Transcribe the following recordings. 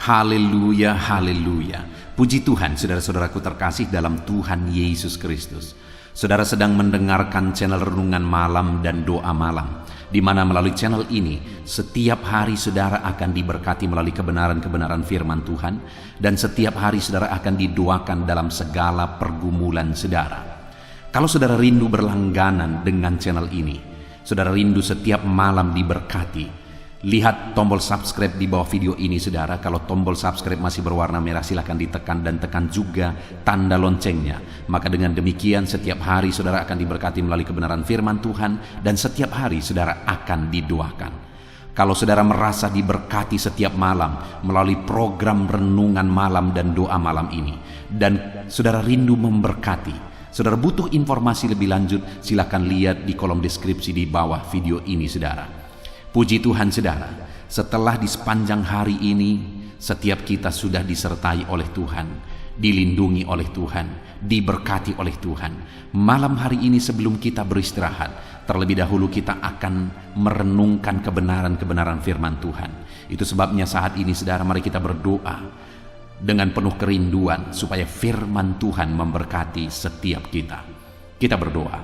Haleluya, haleluya. Puji Tuhan, saudara-saudaraku terkasih dalam Tuhan Yesus Kristus. Saudara sedang mendengarkan channel Renungan Malam dan Doa Malam, di mana melalui channel ini setiap hari saudara akan diberkati melalui kebenaran-kebenaran firman Tuhan, dan setiap hari saudara akan didoakan dalam segala pergumulan saudara. Kalau saudara rindu berlangganan dengan channel ini, saudara rindu setiap malam diberkati, lihat tombol subscribe di bawah video ini saudara. Kalau tombol subscribe masih berwarna merah, silakan ditekan dan tekan juga tanda loncengnya. Maka dengan demikian setiap hari saudara akan diberkati melalui kebenaran firman Tuhan, dan setiap hari saudara akan didoakan. Kalau saudara merasa diberkati setiap malam melalui program Renungan Malam dan Doa Malam ini, dan saudara rindu memberkati, saudara butuh informasi lebih lanjut, silakan lihat di kolom deskripsi di bawah video ini saudara. Puji Tuhan saudara, setelah di sepanjang hari ini setiap kita sudah disertai oleh Tuhan, dilindungi oleh Tuhan, diberkati oleh Tuhan. Malam hari ini sebelum kita beristirahat, terlebih dahulu kita akan merenungkan kebenaran-kebenaran firman Tuhan. Itu sebabnya saat ini saudara, mari kita berdoa dengan penuh kerinduan supaya firman Tuhan memberkati setiap kita. Kita berdoa.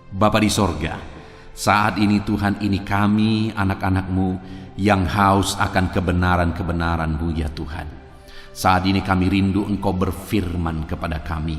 Bapa di sorga, saat ini Tuhan, ini kami anak-anak-Mu yang haus akan kebenaran-kebenaran-Mu ya Tuhan. Saat ini kami rindu Engkau berfirman kepada kami.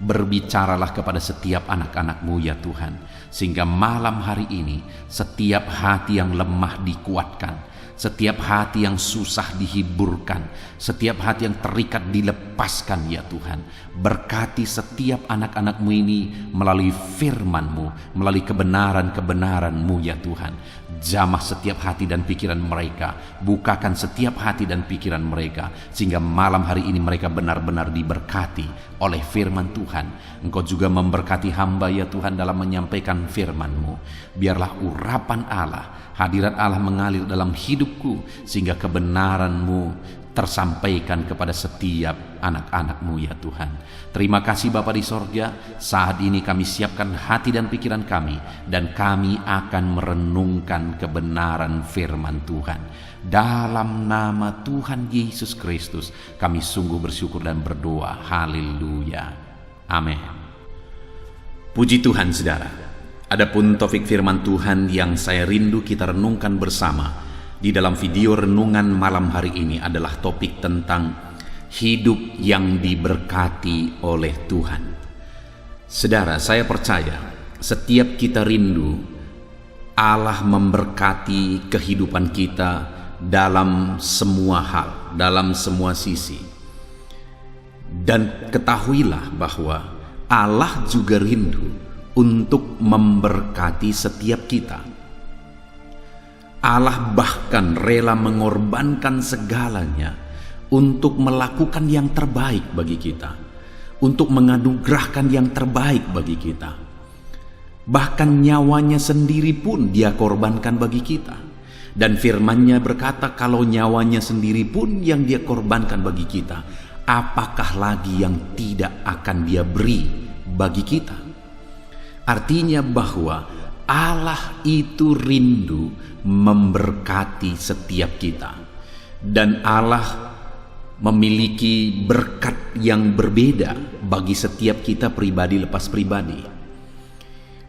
Berbicaralah kepada setiap anak-anak-Mu ya Tuhan, sehingga malam hari ini setiap hati yang lemah dikuatkan, setiap hati yang susah dihiburkan, setiap hati yang terikat dilepaskan ya Tuhan. Berkati setiap anak-anak-Mu ini melalui firman-Mu, melalui kebenaran-kebenaran-Mu ya Tuhan. Jamah setiap hati dan pikiran mereka, bukakan setiap hati dan pikiran mereka, sehingga malam hari ini mereka benar-benar diberkati oleh firman Tuhan. Engkau juga memberkati hamba ya Tuhan dalam menyampaikan firman-Mu. Biarlah urapan Allah, hadirat Allah mengalir dalam hidupku, sehingga kebenaran-Mu tersampaikan kepada setiap anak-anak-Mu ya Tuhan. Terima kasih Bapa di sorga. Saat ini kami siapkan hati dan pikiran kami, dan kami akan merenungkan kebenaran firman Tuhan. Dalam nama Tuhan Yesus Kristus kami sungguh bersyukur dan berdoa. Haleluya, amin. Puji Tuhan saudara. Adapun topik firman Tuhan yang saya rindu kita renungkan bersama di dalam video renungan malam hari ini adalah topik tentang hidup yang diberkati oleh Tuhan. Saudara, saya percaya setiap kita rindu Allah memberkati kehidupan kita dalam semua hal, dalam semua sisi. Dan ketahuilah bahwa Allah juga rindu untuk memberkati setiap kita. Allah bahkan rela mengorbankan segalanya untuk melakukan yang terbaik bagi kita, untuk menganugerahkan yang terbaik bagi kita. Bahkan nyawanya sendiri pun Dia korbankan bagi kita. Dan firman-Nya berkata, kalau nyawanya sendiri pun yang Dia korbankan bagi kita, apakah lagi yang tidak akan Dia beri bagi kita? Artinya bahwa Allah itu rindu memberkati setiap kita, dan Allah memiliki berkat yang berbeda bagi setiap kita pribadi lepas pribadi.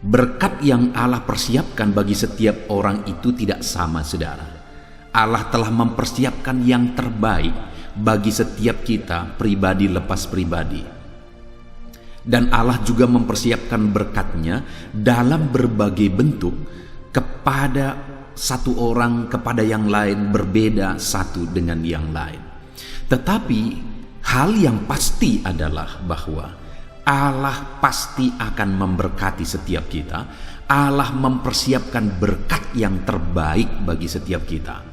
Berkat yang Allah persiapkan bagi setiap orang itu tidak sama saudara. Allah telah mempersiapkan yang terbaik bagi setiap kita pribadi lepas pribadi. Dan Allah juga mempersiapkan berkat-Nya dalam berbagai bentuk kepada satu orang kepada yang lain, berbeda satu dengan yang lain. Tetapi hal yang pasti adalah bahwa Allah pasti akan memberkati setiap kita. Allah mempersiapkan berkat yang terbaik bagi setiap kita.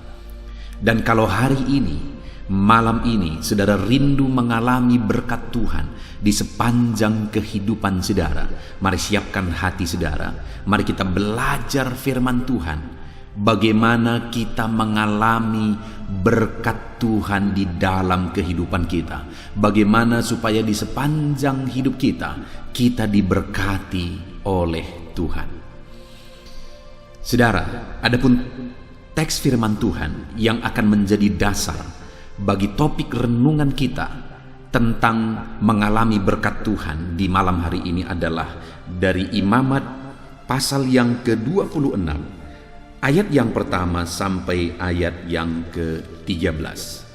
Dan kalau hari ini, malam ini, saudara rindu mengalami berkat Tuhan di sepanjang kehidupan saudara, mari siapkan hati saudara. Mari kita belajar firman Tuhan, bagaimana kita mengalami berkat Tuhan di dalam kehidupan kita, bagaimana supaya di sepanjang hidup kita, kita diberkati oleh Tuhan. Saudara, adapun teks firman Tuhan yang akan menjadi dasar bagi topik renungan kita tentang mengalami berkat Tuhan di malam hari ini adalah dari Imamat pasal yang ke-26, ayat yang pertama sampai ayat yang ke-13.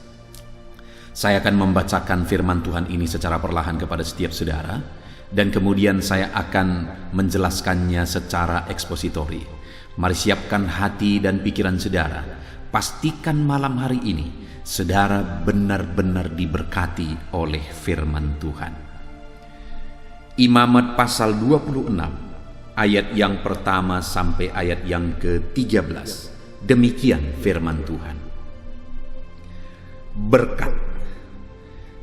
Saya akan membacakan firman Tuhan ini secara perlahan kepada setiap saudara, dan kemudian saya akan menjelaskannya secara ekspositori. Mari siapkan hati dan pikiran saudara. Pastikan malam hari ini saudara benar-benar diberkati oleh firman Tuhan. Imamat pasal 26, ayat yang pertama sampai ayat yang ke-13. Demikian firman Tuhan. Berkat.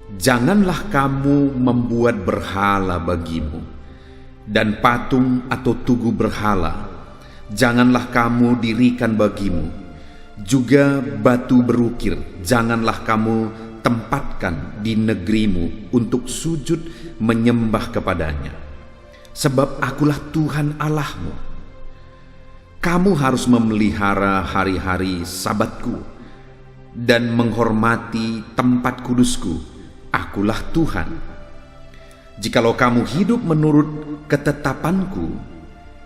Janganlah kamu membuat berhala bagimu, dan patung atau tugu berhala janganlah kamu dirikan bagimu. Juga batu berukir janganlah kamu tempatkan di negerimu untuk sujud menyembah kepadanya. Sebab akulah Tuhan Allahmu. Kamu harus memelihara hari-hari Sabatku dan menghormati tempat kudusku. Akulah Tuhan. Jikalau kamu hidup menurut ketetapanku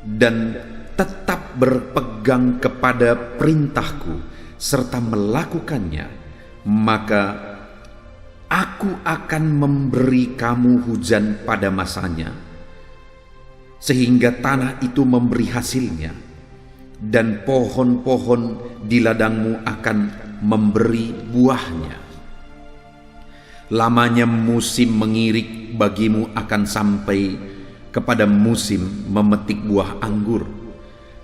dan tetap berpegang kepada perintahku serta melakukannya, maka aku akan memberi kamu hujan pada masanya, sehingga tanah itu memberi hasilnya, dan pohon-pohon di ladangmu akan memberi buahnya. Lamanya musim mengirik bagimu akan sampai kepada musim memetik buah anggur,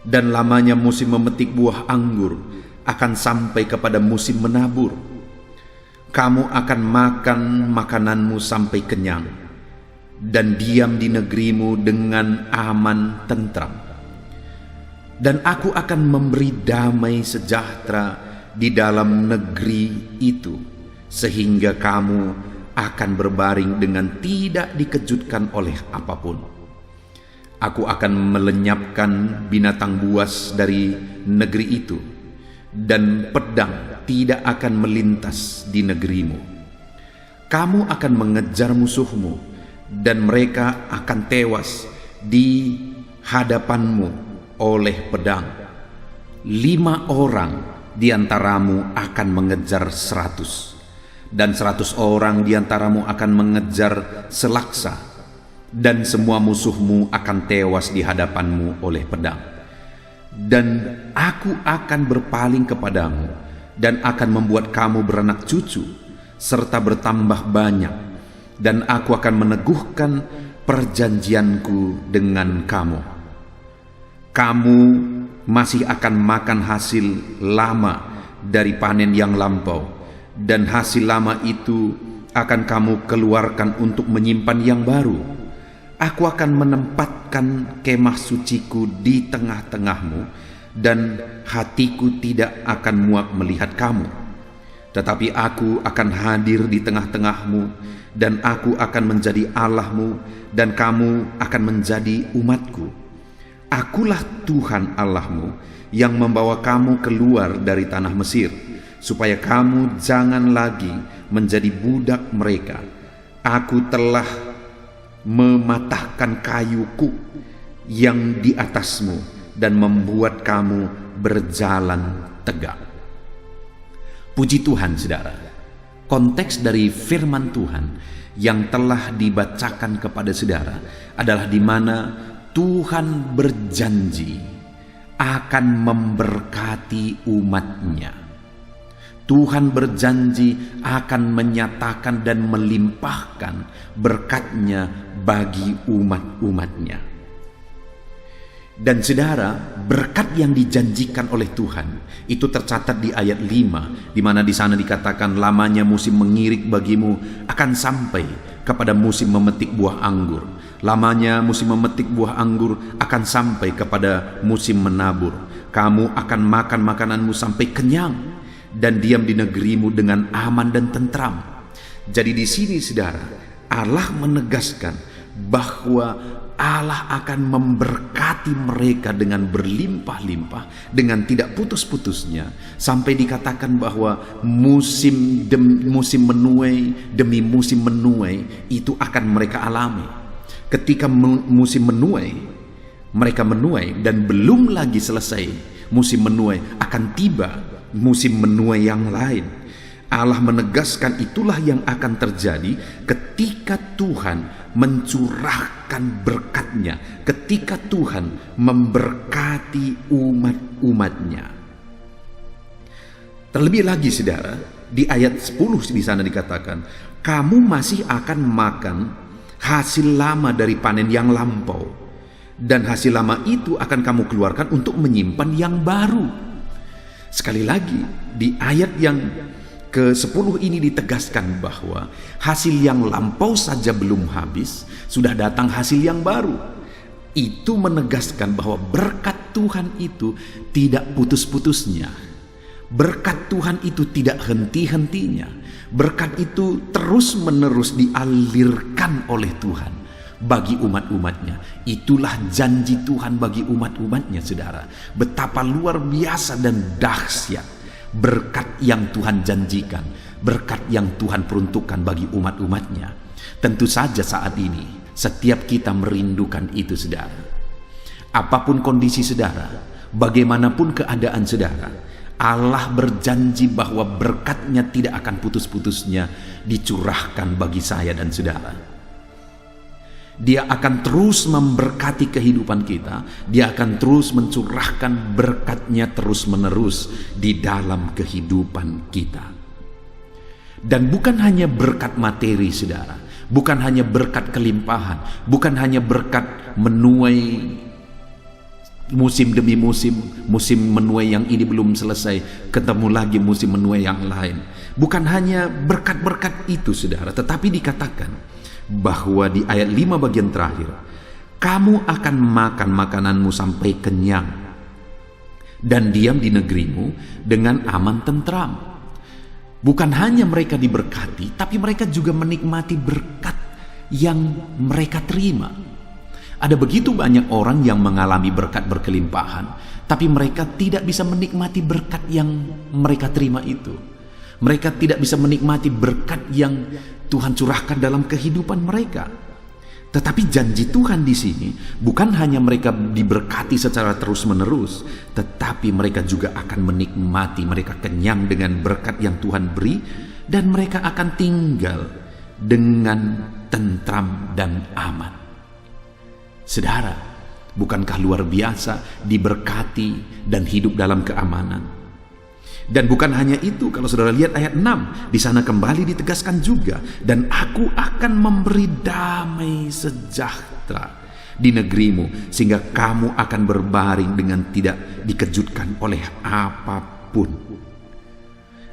dan lamanya musim memetik buah anggur akan sampai kepada musim menabur. Kamu akan makan makananmu sampai kenyang, dan diam di negerimu dengan aman tentram. Dan aku akan memberi damai sejahtera di dalam negeri itu, sehingga kamu akan berbaring dengan tidak dikejutkan oleh apapun. Aku akan melenyapkan binatang buas dari negeri itu, dan pedang tidak akan melintas di negerimu. Kamu akan mengejar musuhmu, dan mereka akan tewas di hadapanmu oleh pedang. 5 orang di antaramu akan mengejar 100, dan 100 orang di antaramu akan mengejar selaksa, dan semua musuhmu akan tewas di hadapanmu oleh pedang. Dan aku akan berpaling kepadamu, dan akan membuat kamu beranak cucu, serta bertambah banyak, dan aku akan meneguhkan perjanjianku dengan kamu. Kamu masih akan makan hasil lama dari panen yang lampau, dan hasil lama itu akan kamu keluarkan untuk menyimpan yang baru. Aku akan menempatkan kemah suciku di tengah-tengahmu, dan hatiku tidak akan muak melihat kamu. Tetapi aku akan hadir di tengah-tengahmu, dan aku akan menjadi Allahmu, dan kamu akan menjadi umatku. Akulah Tuhan Allahmu yang membawa kamu keluar dari tanah Mesir, supaya kamu jangan lagi menjadi budak mereka. Aku telah mematahkan kayuku yang di atasmu dan membuat kamu berjalan tegak. Puji Tuhan, saudara. Konteks dari firman Tuhan yang telah dibacakan kepada saudara adalah di mana Tuhan berjanji akan memberkati umatnya. Tuhan berjanji akan menyatakan dan melimpahkan berkat-Nya bagi umat-umatnya. Dan saudara, berkat yang dijanjikan oleh Tuhan itu tercatat di ayat 5, di mana di sana dikatakan lamanya musim mengirik bagimu akan sampai kepada musim memetik buah anggur. Lamanya musim memetik buah anggur akan sampai kepada musim menabur. Kamu akan makan makananmu sampai kenyang, dan diam di negerimu dengan aman dan tentram. Jadi di sini saudara, Allah menegaskan bahwa Allah akan memberkati mereka dengan berlimpah-limpah, dengan tidak putus-putusnya, sampai dikatakan bahwa musim menuai demi musim menuai itu akan mereka alami. Ketika musim menuai, mereka menuai, dan belum lagi selesai musim menuai, akan tiba musim menuai yang lain. Allah menegaskan itulah yang akan terjadi ketika Tuhan mencurahkan berkat-Nya, ketika Tuhan memberkati umat-umatnya. Terlebih lagi saudara, di ayat 10 di sana dikatakan, kamu masih akan makan hasil lama dari panen yang lampau, dan hasil lama itu akan kamu keluarkan untuk menyimpan yang baru. Sekali lagi, di ayat yang ke-10 ini ditegaskan bahwa hasil yang lampau saja belum habis, sudah datang hasil yang baru. Itu menegaskan bahwa berkat Tuhan itu tidak putus-putusnya. Berkat Tuhan itu tidak henti-hentinya. Berkat itu terus-menerus dialirkan oleh Tuhan bagi umat-umatnya. Itulah janji Tuhan bagi umat-umatnya, saudara. Betapa luar biasa dan dahsyat berkat yang Tuhan janjikan, berkat yang Tuhan peruntukkan bagi umat-umatnya. Tentu saja saat ini setiap kita merindukan itu, saudara. Apapun kondisi saudara, bagaimanapun keadaan saudara, Allah berjanji bahwa berkat-Nya tidak akan putus-putusnya dicurahkan bagi saya dan saudara. Dia akan terus memberkati kehidupan kita. Dia akan terus mencurahkan berkat-Nya terus-menerus di dalam kehidupan kita. Dan bukan hanya berkat materi, saudara. Bukan hanya berkat kelimpahan. Bukan hanya berkat menuai musim demi musim. Musim menuai yang ini belum selesai, ketemu lagi musim menuai yang lain. Bukan hanya berkat-berkat itu, saudara. Tetapi dikatakan bahwa di ayat 5 bagian terakhir, kamu akan makan makananmu sampai kenyang dan diam di negerimu dengan aman tentram. Bukan hanya mereka diberkati, tapi mereka juga menikmati berkat yang mereka terima. Ada begitu banyak orang yang mengalami berkat berkelimpahan, tapi mereka tidak bisa menikmati berkat yang mereka terima itu. Mereka tidak bisa menikmati berkat yang Tuhan curahkan dalam kehidupan mereka. Tetapi janji Tuhan di sini bukan hanya mereka diberkati secara terus-menerus, tetapi mereka juga akan menikmati, mereka kenyang dengan berkat yang Tuhan beri, dan mereka akan tinggal dengan tentram dan aman. Saudara, bukankah luar biasa diberkati dan hidup dalam keamanan? Dan bukan hanya itu, kalau saudara lihat ayat 6, di sana kembali ditegaskan juga, dan aku akan memberi damai sejahtera di negerimu, sehingga kamu akan berbaring dengan tidak dikejutkan oleh apapun.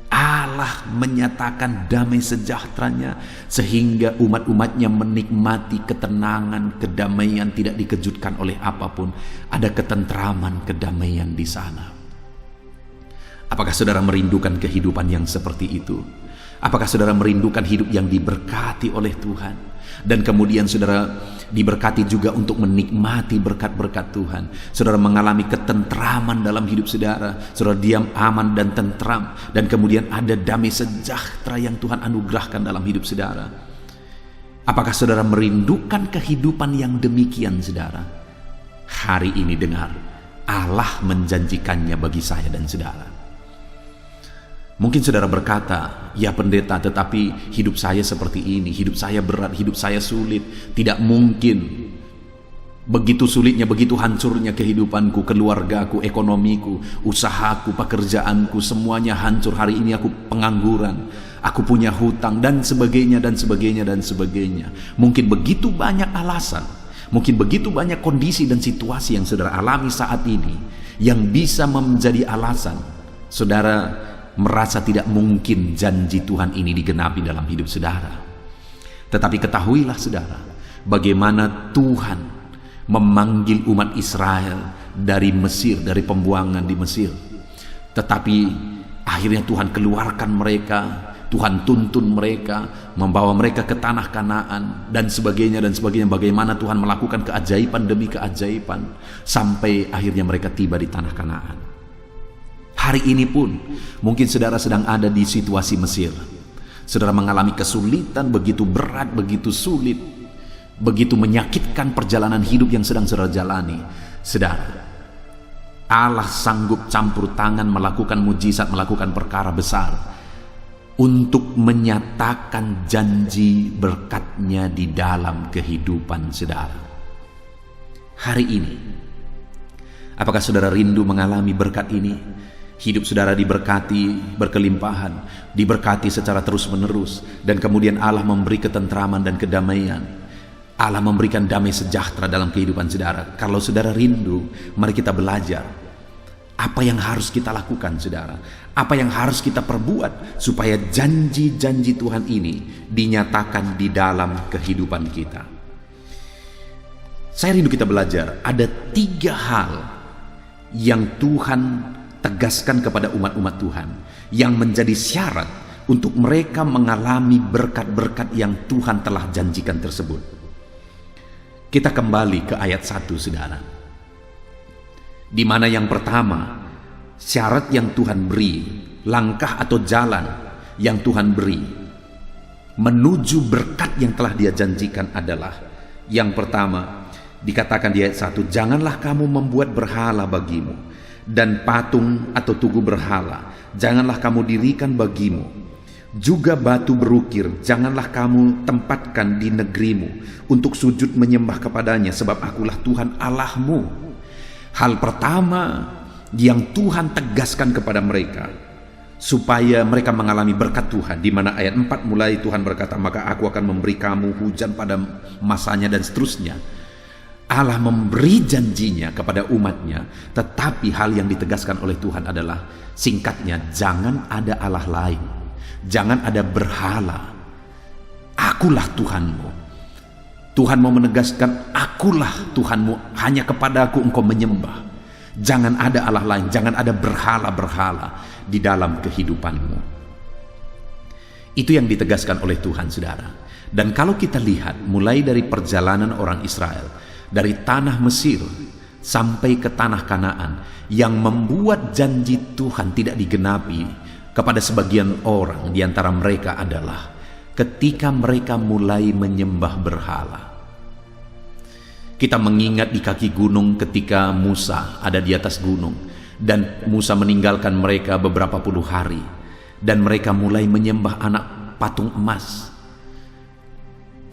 Allah menyatakan damai sejahteranya, sehingga umat-umatnya menikmati ketenangan, kedamaian, tidak dikejutkan oleh apapun. Ada ketentraman, kedamaian di sana. Apakah saudara merindukan kehidupan yang seperti itu? Apakah saudara merindukan hidup yang diberkati oleh Tuhan? Dan kemudian saudara diberkati juga untuk menikmati berkat-berkat Tuhan. Saudara mengalami ketentraman dalam hidup saudara. Saudara diam, aman, dan tentram. Dan kemudian ada damai sejahtera yang Tuhan anugerahkan dalam hidup saudara. Apakah saudara merindukan kehidupan yang demikian, saudara? Hari ini dengar, Allah menjanjikannya bagi saya dan saudara. Mungkin saudara berkata, ya pendeta, tetapi hidup saya seperti ini, hidup saya berat, hidup saya sulit, tidak mungkin. Begitu sulitnya, begitu hancurnya kehidupanku, keluargaku, ekonomiku, usahaku, pekerjaanku, semuanya hancur. Hari ini aku pengangguran, aku punya hutang, dan sebagainya, dan sebagainya, dan sebagainya. Mungkin begitu banyak alasan, mungkin begitu banyak kondisi dan situasi yang saudara alami saat ini, yang bisa menjadi alasan saudara merasa tidak mungkin janji Tuhan ini digenapi dalam hidup saudara. Tetapi ketahuilah saudara, bagaimana Tuhan memanggil umat Israel dari Mesir, dari pembuangan di Mesir. Tetapi akhirnya Tuhan keluarkan mereka Tuhan tuntun mereka, membawa mereka ke tanah Kanaan dan sebagainya dan sebagainya. Bagaimana Tuhan melakukan keajaiban demi keajaiban sampai akhirnya mereka tiba di tanah Kanaan. Hari ini pun mungkin saudara sedang ada di situasi Mesir. Saudara mengalami kesulitan begitu berat, begitu sulit, begitu menyakitkan perjalanan hidup yang sedang saudara jalani. Saudara, Allah sanggup campur tangan, melakukan mujizat, melakukan perkara besar untuk menyatakan janji berkat-Nya di dalam kehidupan saudara. Hari ini, apakah saudara rindu mengalami berkat ini? Hidup saudara diberkati berkelimpahan, diberkati secara terus-menerus, dan kemudian Allah memberi ketentraman dan kedamaian. Allah memberikan damai sejahtera dalam kehidupan saudara. Kalau saudara rindu, mari kita belajar apa yang harus kita lakukan saudara, apa yang harus kita perbuat supaya janji-janji Tuhan ini dinyatakan di dalam kehidupan kita. Saya rindu kita belajar, ada 3 hal yang Tuhan tegaskan kepada umat-umat Tuhan, yang menjadi syarat untuk mereka mengalami berkat-berkat yang Tuhan telah janjikan tersebut. Kita kembali ke ayat 1 saudara, di mana yang pertama, syarat yang Tuhan beri, langkah atau jalan yang Tuhan beri menuju berkat yang telah Dia janjikan adalah, yang pertama dikatakan di ayat 1, janganlah kamu membuat berhala bagimu, dan patung atau tugu berhala janganlah kamu dirikan bagimu, juga batu berukir janganlah kamu tempatkan di negerimu untuk sujud menyembah kepadanya, sebab akulah Tuhan Allahmu. Hal pertama yang Tuhan tegaskan kepada mereka supaya mereka mengalami berkat Tuhan, di mana ayat 4 mulai Tuhan berkata, maka aku akan memberi kamu hujan pada masanya dan seterusnya. Allah memberi janjinya kepada umatnya, tetapi hal yang ditegaskan oleh Tuhan adalah, singkatnya, jangan ada Allah lain, jangan ada berhala, akulah Tuhanmu. Tuhan mau menegaskan, akulah Tuhanmu, hanya kepadaku engkau menyembah. Jangan ada Allah lain, jangan ada berhala-berhala di dalam kehidupanmu. Itu yang ditegaskan oleh Tuhan saudara. Dan kalau kita lihat mulai dari perjalanan orang Israel dari tanah Mesir sampai ke tanah Kanaan, yang membuat janji Tuhan tidak digenapi kepada sebagian orang di antara mereka adalah ketika mereka mulai menyembah berhala. Kita mengingat di kaki gunung ketika Musa ada di atas gunung, dan Musa meninggalkan mereka beberapa puluh hari, dan mereka mulai menyembah anak patung emas,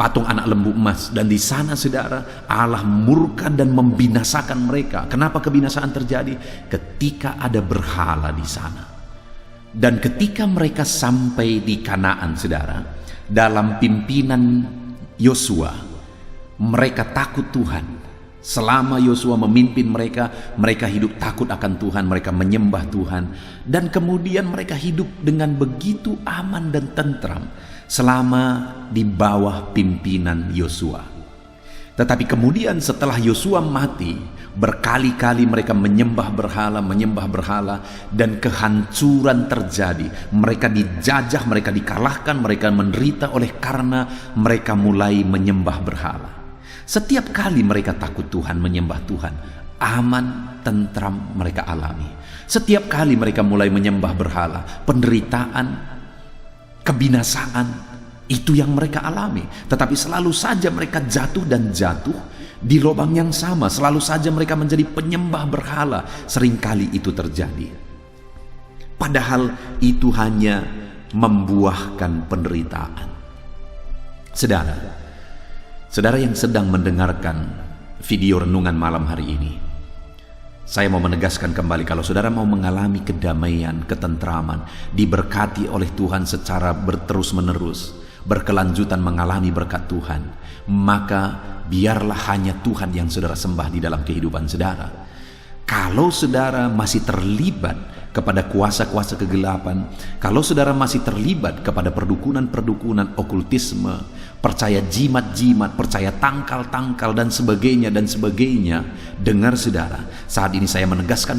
patung anak lembu emas. Dan di sana saudara, Allah murka dan membinasakan mereka. Kenapa kebinasaan terjadi? Ketika ada berhala di sana. Dan ketika mereka sampai di Kanaan saudara, dalam pimpinan Yosua, mereka takut Tuhan. Selama Yosua memimpin mereka, mereka hidup takut akan Tuhan, mereka menyembah Tuhan, dan kemudian mereka hidup dengan begitu aman dan tentram selama di bawah pimpinan Yosua. Tetapi kemudian setelah Yosua mati, berkali-kali mereka menyembah berhala, dan kehancuran terjadi. Mereka dijajah, mereka dikalahkan, mereka menderita oleh karena mereka mulai menyembah berhala. Setiap kali mereka takut Tuhan, menyembah Tuhan, aman, tentram mereka alami. Setiap kali mereka mulai menyembah berhala, penderitaan, kebinasaan, itu yang mereka alami. Tetapi selalu saja mereka jatuh dan jatuh di lubang yang sama. Selalu saja mereka menjadi penyembah berhala. Seringkali itu terjadi. Padahal itu hanya membuahkan penderitaan. Saudara yang sedang mendengarkan video renungan malam hari ini, saya mau menegaskan kembali, kalau saudara mau mengalami kedamaian, ketentraman, diberkati oleh Tuhan secara berterus-menerus, berkelanjutan mengalami berkat Tuhan, maka biarlah hanya Tuhan yang saudara sembah di dalam kehidupan saudara. Kalau saudara masih terlibat kepada kuasa-kuasa kegelapan, kalau saudara masih terlibat kepada perdukunan-perdukunan, okultisme, percaya jimat-jimat, percaya tangkal-tangkal dan sebagainya, dengar saudara, saat ini saya menegaskan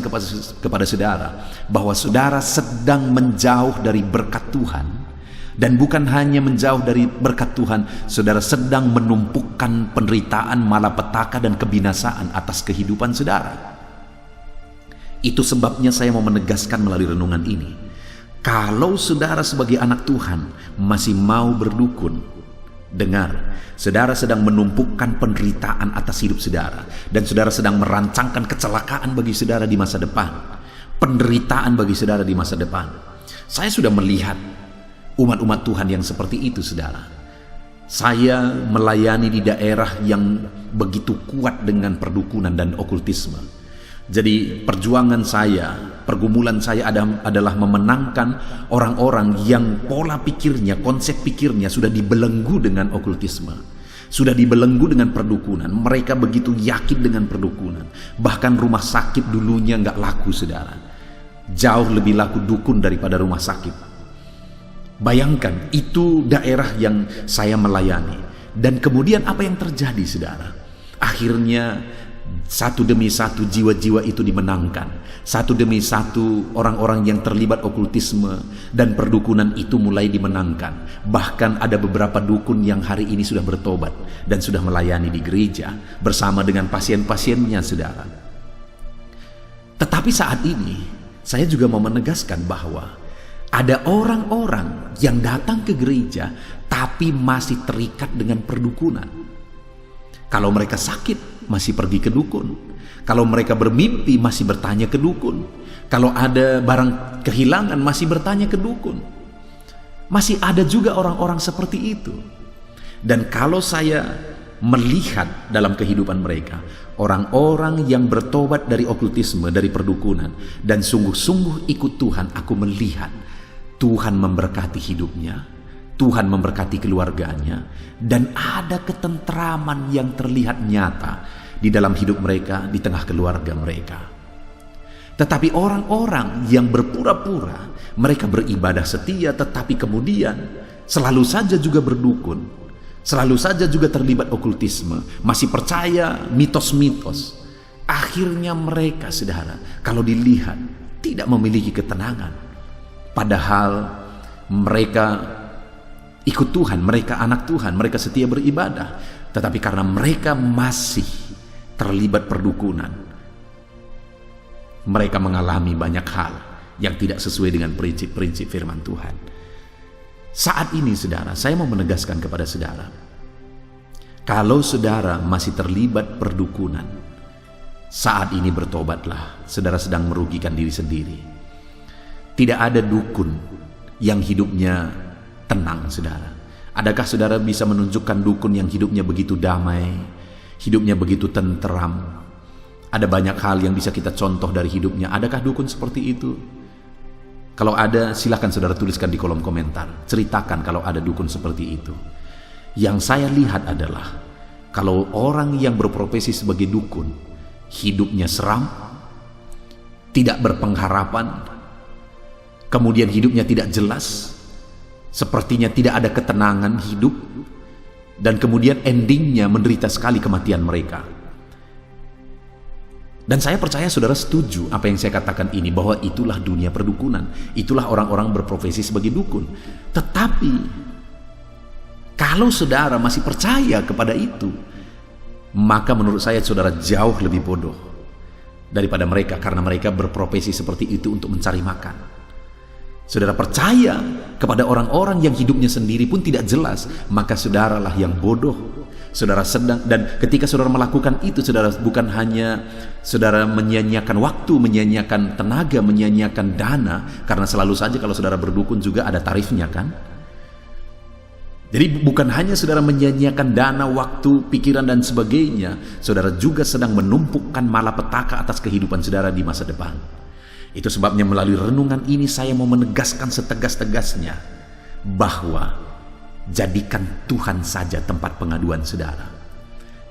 kepada saudara bahwa saudara sedang menjauh dari berkat Tuhan, Dan bukan hanya menjauh dari berkat Tuhan, saudara sedang menumpukan penderitaan, malapetaka dan kebinasaan atas kehidupan saudara. Itu sebabnya saya mau menegaskan melalui renungan ini, kalau saudara sebagai anak Tuhan masih mau berdukun, dengar, saudara sedang menumpukan penderitaan atas hidup saudara, dan saudara sedang merancangkan kecelakaan bagi saudara di masa depan, penderitaan bagi saudara di masa depan. Saya sudah melihat umat-umat Tuhan yang seperti itu, saudara. Saya melayani di daerah yang begitu kuat dengan perdukunan dan okultisme. Jadi perjuangan saya, pergumulan saya adalah memenangkan orang-orang yang pola pikirnya, konsep pikirnya sudah dibelenggu dengan okultisme, sudah dibelenggu dengan perdukunan. Mereka begitu yakin dengan perdukunan. Bahkan rumah sakit dulunya nggak laku, saudara. Jauh lebih laku dukun daripada rumah sakit. Bayangkan, itu daerah yang saya melayani. Dan kemudian apa yang terjadi, saudara? Akhirnya satu demi satu jiwa-jiwa itu dimenangkan. Satu demi satu orang-orang yang terlibat okultisme dan perdukunan itu mulai dimenangkan. Bahkan ada beberapa dukun yang hari ini sudah bertobat dan sudah melayani di gereja bersama dengan pasien-pasiennya, saudara. Tetapi saat ini saya juga mau menegaskan bahwa ada orang-orang yang datang ke gereja tapi masih terikat dengan perdukunan. Kalau mereka sakit masih pergi ke dukun. Kalau mereka bermimpi masih bertanya ke dukun. Kalau ada barang kehilangan masih bertanya ke dukun. Masih ada juga orang-orang seperti itu. Dan kalau saya melihat dalam kehidupan mereka, orang-orang yang bertobat dari okultisme, dari perdukunan, dan sungguh-sungguh ikut Tuhan, aku melihat Tuhan memberkati hidupnya, Tuhan memberkati keluarganya, dan ada ketentraman yang terlihat nyata di dalam hidup mereka, di tengah keluarga mereka. Tetapi orang-orang yang berpura-pura mereka beribadah setia, tetapi kemudian selalu saja juga berdukun, selalu saja juga terlibat okultisme, masih percaya mitos-mitos, akhirnya mereka, saudara, kalau dilihat tidak memiliki ketenangan. Padahal mereka ikut Tuhan, mereka anak Tuhan, mereka setia beribadah. Tetapi karena mereka masih terlibat perdukunan, mereka mengalami banyak hal yang tidak sesuai dengan prinsip-prinsip firman Tuhan. Saat ini, saudara, saya mau menegaskan kepada saudara, kalau saudara masih terlibat perdukunan, saat ini bertobatlah. Saudara sedang merugikan diri sendiri. Tidak ada dukun yang hidupnya tenang, saudara. Adakah saudara bisa menunjukkan dukun yang hidupnya begitu damai, hidupnya begitu tenteram? Ada banyak hal yang bisa kita contoh dari hidupnya. Adakah dukun seperti itu? Kalau ada, silakan saudara tuliskan di kolom komentar. Ceritakan kalau ada dukun seperti itu. Yang saya lihat adalah, kalau orang yang berprofesi sebagai dukun, hidupnya seram, tidak berpengharapan, kemudian hidupnya tidak jelas, sepertinya tidak ada ketenangan hidup, dan kemudian endingnya menderita sekali kematian mereka. Dan saya percaya saudara setuju apa yang saya katakan ini, bahwa itulah dunia perdukunan, itulah orang-orang berprofesi sebagai dukun. Tetapi kalau saudara masih percaya kepada itu, maka menurut saya saudara jauh lebih bodoh daripada mereka, karena mereka berprofesi seperti itu untuk mencari makan. Saudara percaya kepada orang-orang yang hidupnya sendiri pun tidak jelas, maka saudaralah yang bodoh. Saudara sedang, dan ketika saudara melakukan itu, saudara bukan hanya saudara menyia-nyiakan waktu, menyia-nyiakan tenaga, menyia-nyiakan dana, karena selalu saja kalau saudara berdukun juga ada tarifnya, kan? Jadi bukan hanya saudara menyia-nyiakan dana, waktu, pikiran dan sebagainya, saudara juga sedang menumpukan malapetaka atas kehidupan saudara di masa depan. Itu sebabnya melalui renungan ini saya mau menegaskan setegas-tegasnya bahwa jadikan Tuhan saja tempat pengaduan saudara.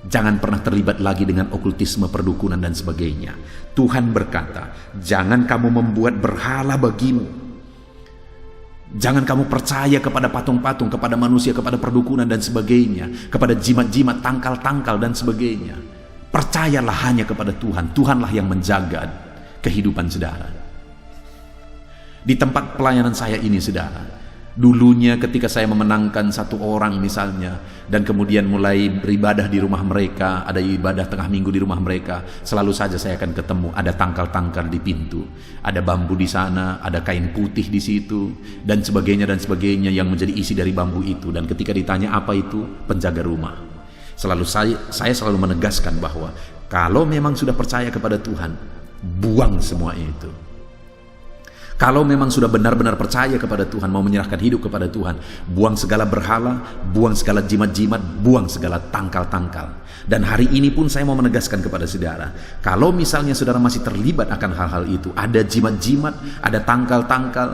Jangan pernah terlibat lagi dengan okultisme, perdukunan dan sebagainya. Tuhan berkata, jangan kamu membuat berhala bagimu. Jangan kamu percaya kepada patung-patung, kepada manusia, kepada perdukunan dan sebagainya, kepada jimat-jimat, tangkal-tangkal dan sebagainya. Percayalah hanya kepada Tuhan. Tuhanlah yang menjaga kehidupan saudara. Di tempat pelayanan saya ini, saudara, Dulunya ketika saya memenangkan satu orang misalnya, dan kemudian mulai beribadah di rumah mereka, ada ibadah tengah minggu di rumah mereka, selalu saja saya akan ketemu ada tangkal-tangkal di pintu, ada bambu di sana, ada kain putih di situ, dan sebagainya yang menjadi isi dari bambu itu. Dan ketika ditanya apa itu, penjaga rumah. Selalu saya selalu menegaskan bahwa kalau memang sudah percaya kepada Tuhan, buang semua itu. Kalau memang sudah benar-benar percaya kepada Tuhan, mau menyerahkan hidup kepada Tuhan, buang segala berhala, buang segala jimat-jimat, buang segala tangkal-tangkal. Dan hari ini pun saya mau menegaskan kepada saudara, kalau misalnya saudara masih terlibat akan hal-hal itu, ada jimat-jimat, ada tangkal-tangkal,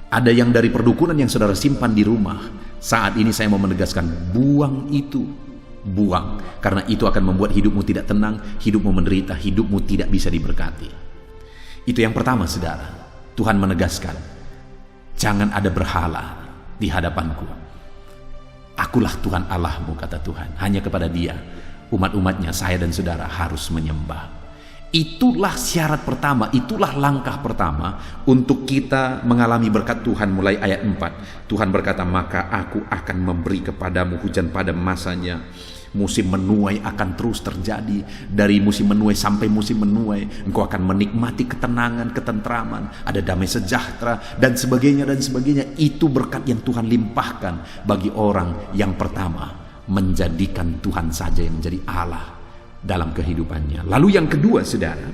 ada yang dari perdukunan yang saudara simpan di rumah, saat ini saya mau menegaskan, buang itu. Buang, karena itu akan membuat hidupmu tidak tenang, hidupmu menderita, hidupmu tidak bisa diberkati. Itu yang pertama, saudara. Tuhan menegaskan, jangan ada berhala di hadapanku. Akulah Tuhan Allahmu, kata Tuhan. Hanya kepada Dia, umat-umatnya, saya dan saudara harus menyembah. Itulah syarat pertama, itulah langkah pertama untuk kita mengalami berkat Tuhan. Mulai ayat 4, Tuhan berkata, maka aku akan memberi kepadamu hujan pada masanya. Musim menuai akan terus terjadi. Dari musim menuai sampai musim menuai, engkau akan menikmati ketenangan, ketentraman, ada damai sejahtera, dan sebagainya dan sebagainya. Itu berkat yang Tuhan limpahkan bagi orang yang pertama menjadikan Tuhan saja yang menjadi Allah dalam kehidupannya. Lalu yang kedua, saudara,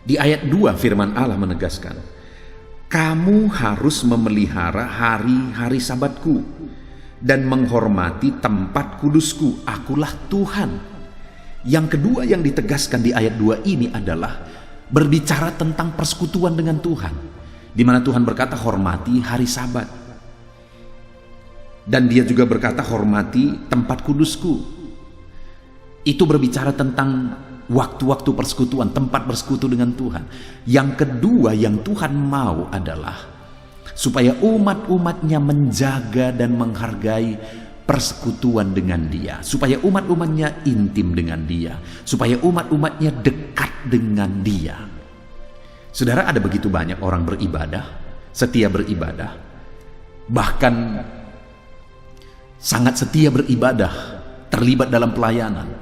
di ayat 2 firman Allah menegaskan, kamu harus memelihara hari-hari Sabatku dan menghormati tempat kudusku. Akulah Tuhan. Yang kedua yang ditegaskan di ayat 2 ini adalah berbicara tentang persekutuan dengan Tuhan, di mana Tuhan berkata hormati hari Sabat, dan Dia juga berkata hormati tempat kudusku. Itu berbicara tentang waktu-waktu persekutuan, tempat bersekutu dengan Tuhan. Yang kedua yang Tuhan mau adalah supaya umat-umatnya menjaga dan menghargai persekutuan dengan Dia, supaya umat-umatnya intim dengan Dia, supaya umat-umatnya dekat dengan Dia. Saudara, ada begitu banyak orang beribadah, setia beribadah, bahkan sangat setia beribadah, terlibat dalam pelayanan,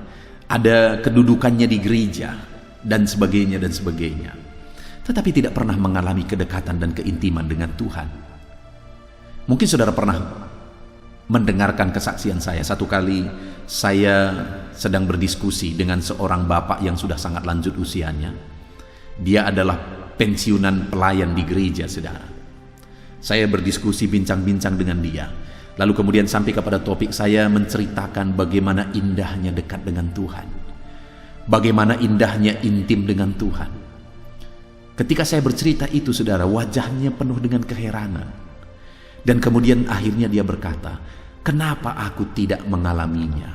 ada kedudukannya di gereja, dan sebagainya dan sebagainya, tetapi tidak pernah mengalami kedekatan dan keintiman dengan Tuhan. Mungkin saudara pernah mendengarkan kesaksian saya. Satu kali saya sedang berdiskusi dengan seorang bapak yang sudah sangat lanjut usianya. Dia adalah pensiunan pelayan di gereja, saudara. Saya berdiskusi, bincang-bincang dengan dia. Lalu kemudian sampai kepada topik saya menceritakan bagaimana indahnya dekat dengan Tuhan, bagaimana indahnya intim dengan Tuhan. Ketika saya bercerita itu, saudara, wajahnya penuh dengan keheranan. Dan kemudian akhirnya dia berkata, kenapa aku tidak mengalaminya?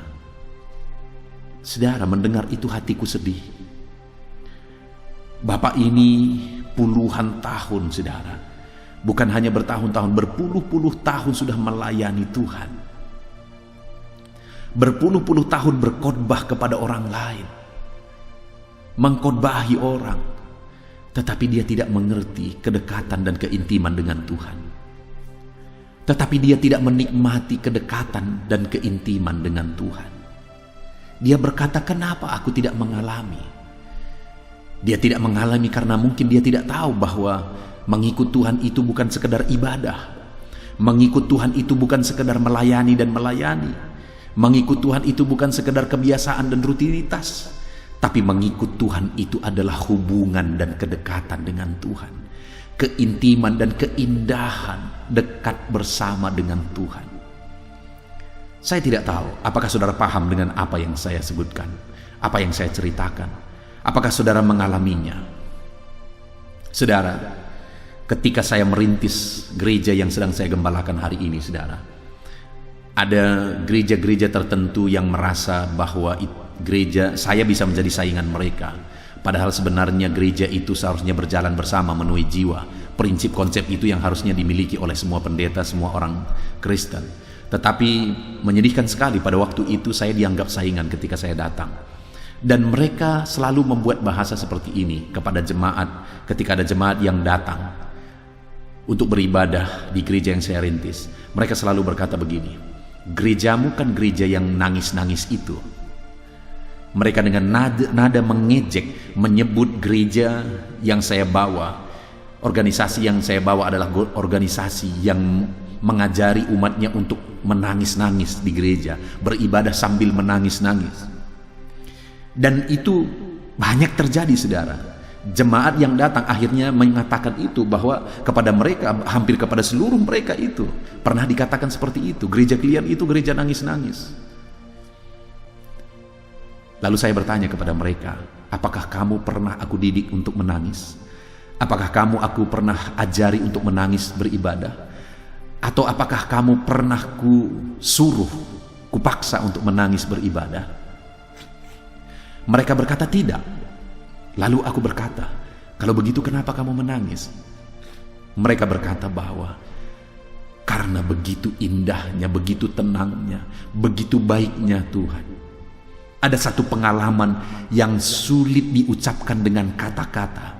Saudara, mendengar itu hatiku sedih. Bapak ini puluhan tahun, saudara, bukan hanya bertahun-tahun, berpuluh-puluh tahun sudah melayani Tuhan. Berpuluh-puluh tahun berkhotbah kepada orang lain, mengkhotbahi orang. Tetapi dia tidak mengerti kedekatan dan keintiman dengan Tuhan. Tetapi dia tidak menikmati kedekatan dan keintiman dengan Tuhan. Dia berkata, kenapa aku tidak mengalami? Dia tidak mengalami karena mungkin dia tidak tahu bahwa mengikut Tuhan itu bukan sekedar ibadah. Mengikut Tuhan itu bukan sekedar melayani dan melayani. Mengikut Tuhan itu bukan sekedar kebiasaan dan rutinitas. Tapi mengikut Tuhan itu adalah hubungan dan kedekatan dengan Tuhan, keintiman dan keindahan dekat bersama dengan Tuhan. Saya tidak tahu apakah saudara paham dengan apa yang saya sebutkan, apa yang saya ceritakan. Apakah saudara mengalaminya? Saudara, ketika saya merintis gereja yang sedang saya gembalakan hari ini, saudara, ada gereja-gereja tertentu yang merasa bahwa gereja saya bisa menjadi saingan mereka. Padahal sebenarnya gereja itu seharusnya berjalan bersama menuai jiwa. Prinsip konsep itu yang harusnya dimiliki oleh semua pendeta, semua orang Kristen. Tetapi menyedihkan sekali pada waktu itu saya dianggap saingan ketika saya datang. Dan mereka selalu membuat bahasa seperti ini kepada jemaat ketika ada jemaat yang datang. untuk beribadah di gereja yang saya rintis, mereka selalu berkata begini, gerejamu kan gereja yang nangis-nangis itu. Mereka dengan nada mengejek menyebut gereja yang saya bawa, organisasi yang saya bawa adalah organisasi yang mengajari umatnya untuk menangis-nangis di gereja, beribadah sambil menangis-nangis. Dan itu banyak terjadi, saudara. Jemaat yang datang akhirnya mengatakan itu, bahwa kepada mereka, hampir kepada seluruh mereka itu pernah dikatakan seperti itu, gereja kalian itu gereja nangis-nangis. Lalu saya bertanya kepada mereka, apakah kamu pernah aku didik untuk menangis? Apakah aku pernah ajari untuk menangis beribadah? Atau apakah kamu pernah kupaksa untuk menangis beribadah? Mereka berkata tidak. Lalu aku berkata, kalau begitu kenapa kamu menangis? Mereka berkata bahwa karena begitu indahnya, begitu tenangnya, begitu baiknya Tuhan. Ada satu pengalaman yang sulit diucapkan dengan kata-kata,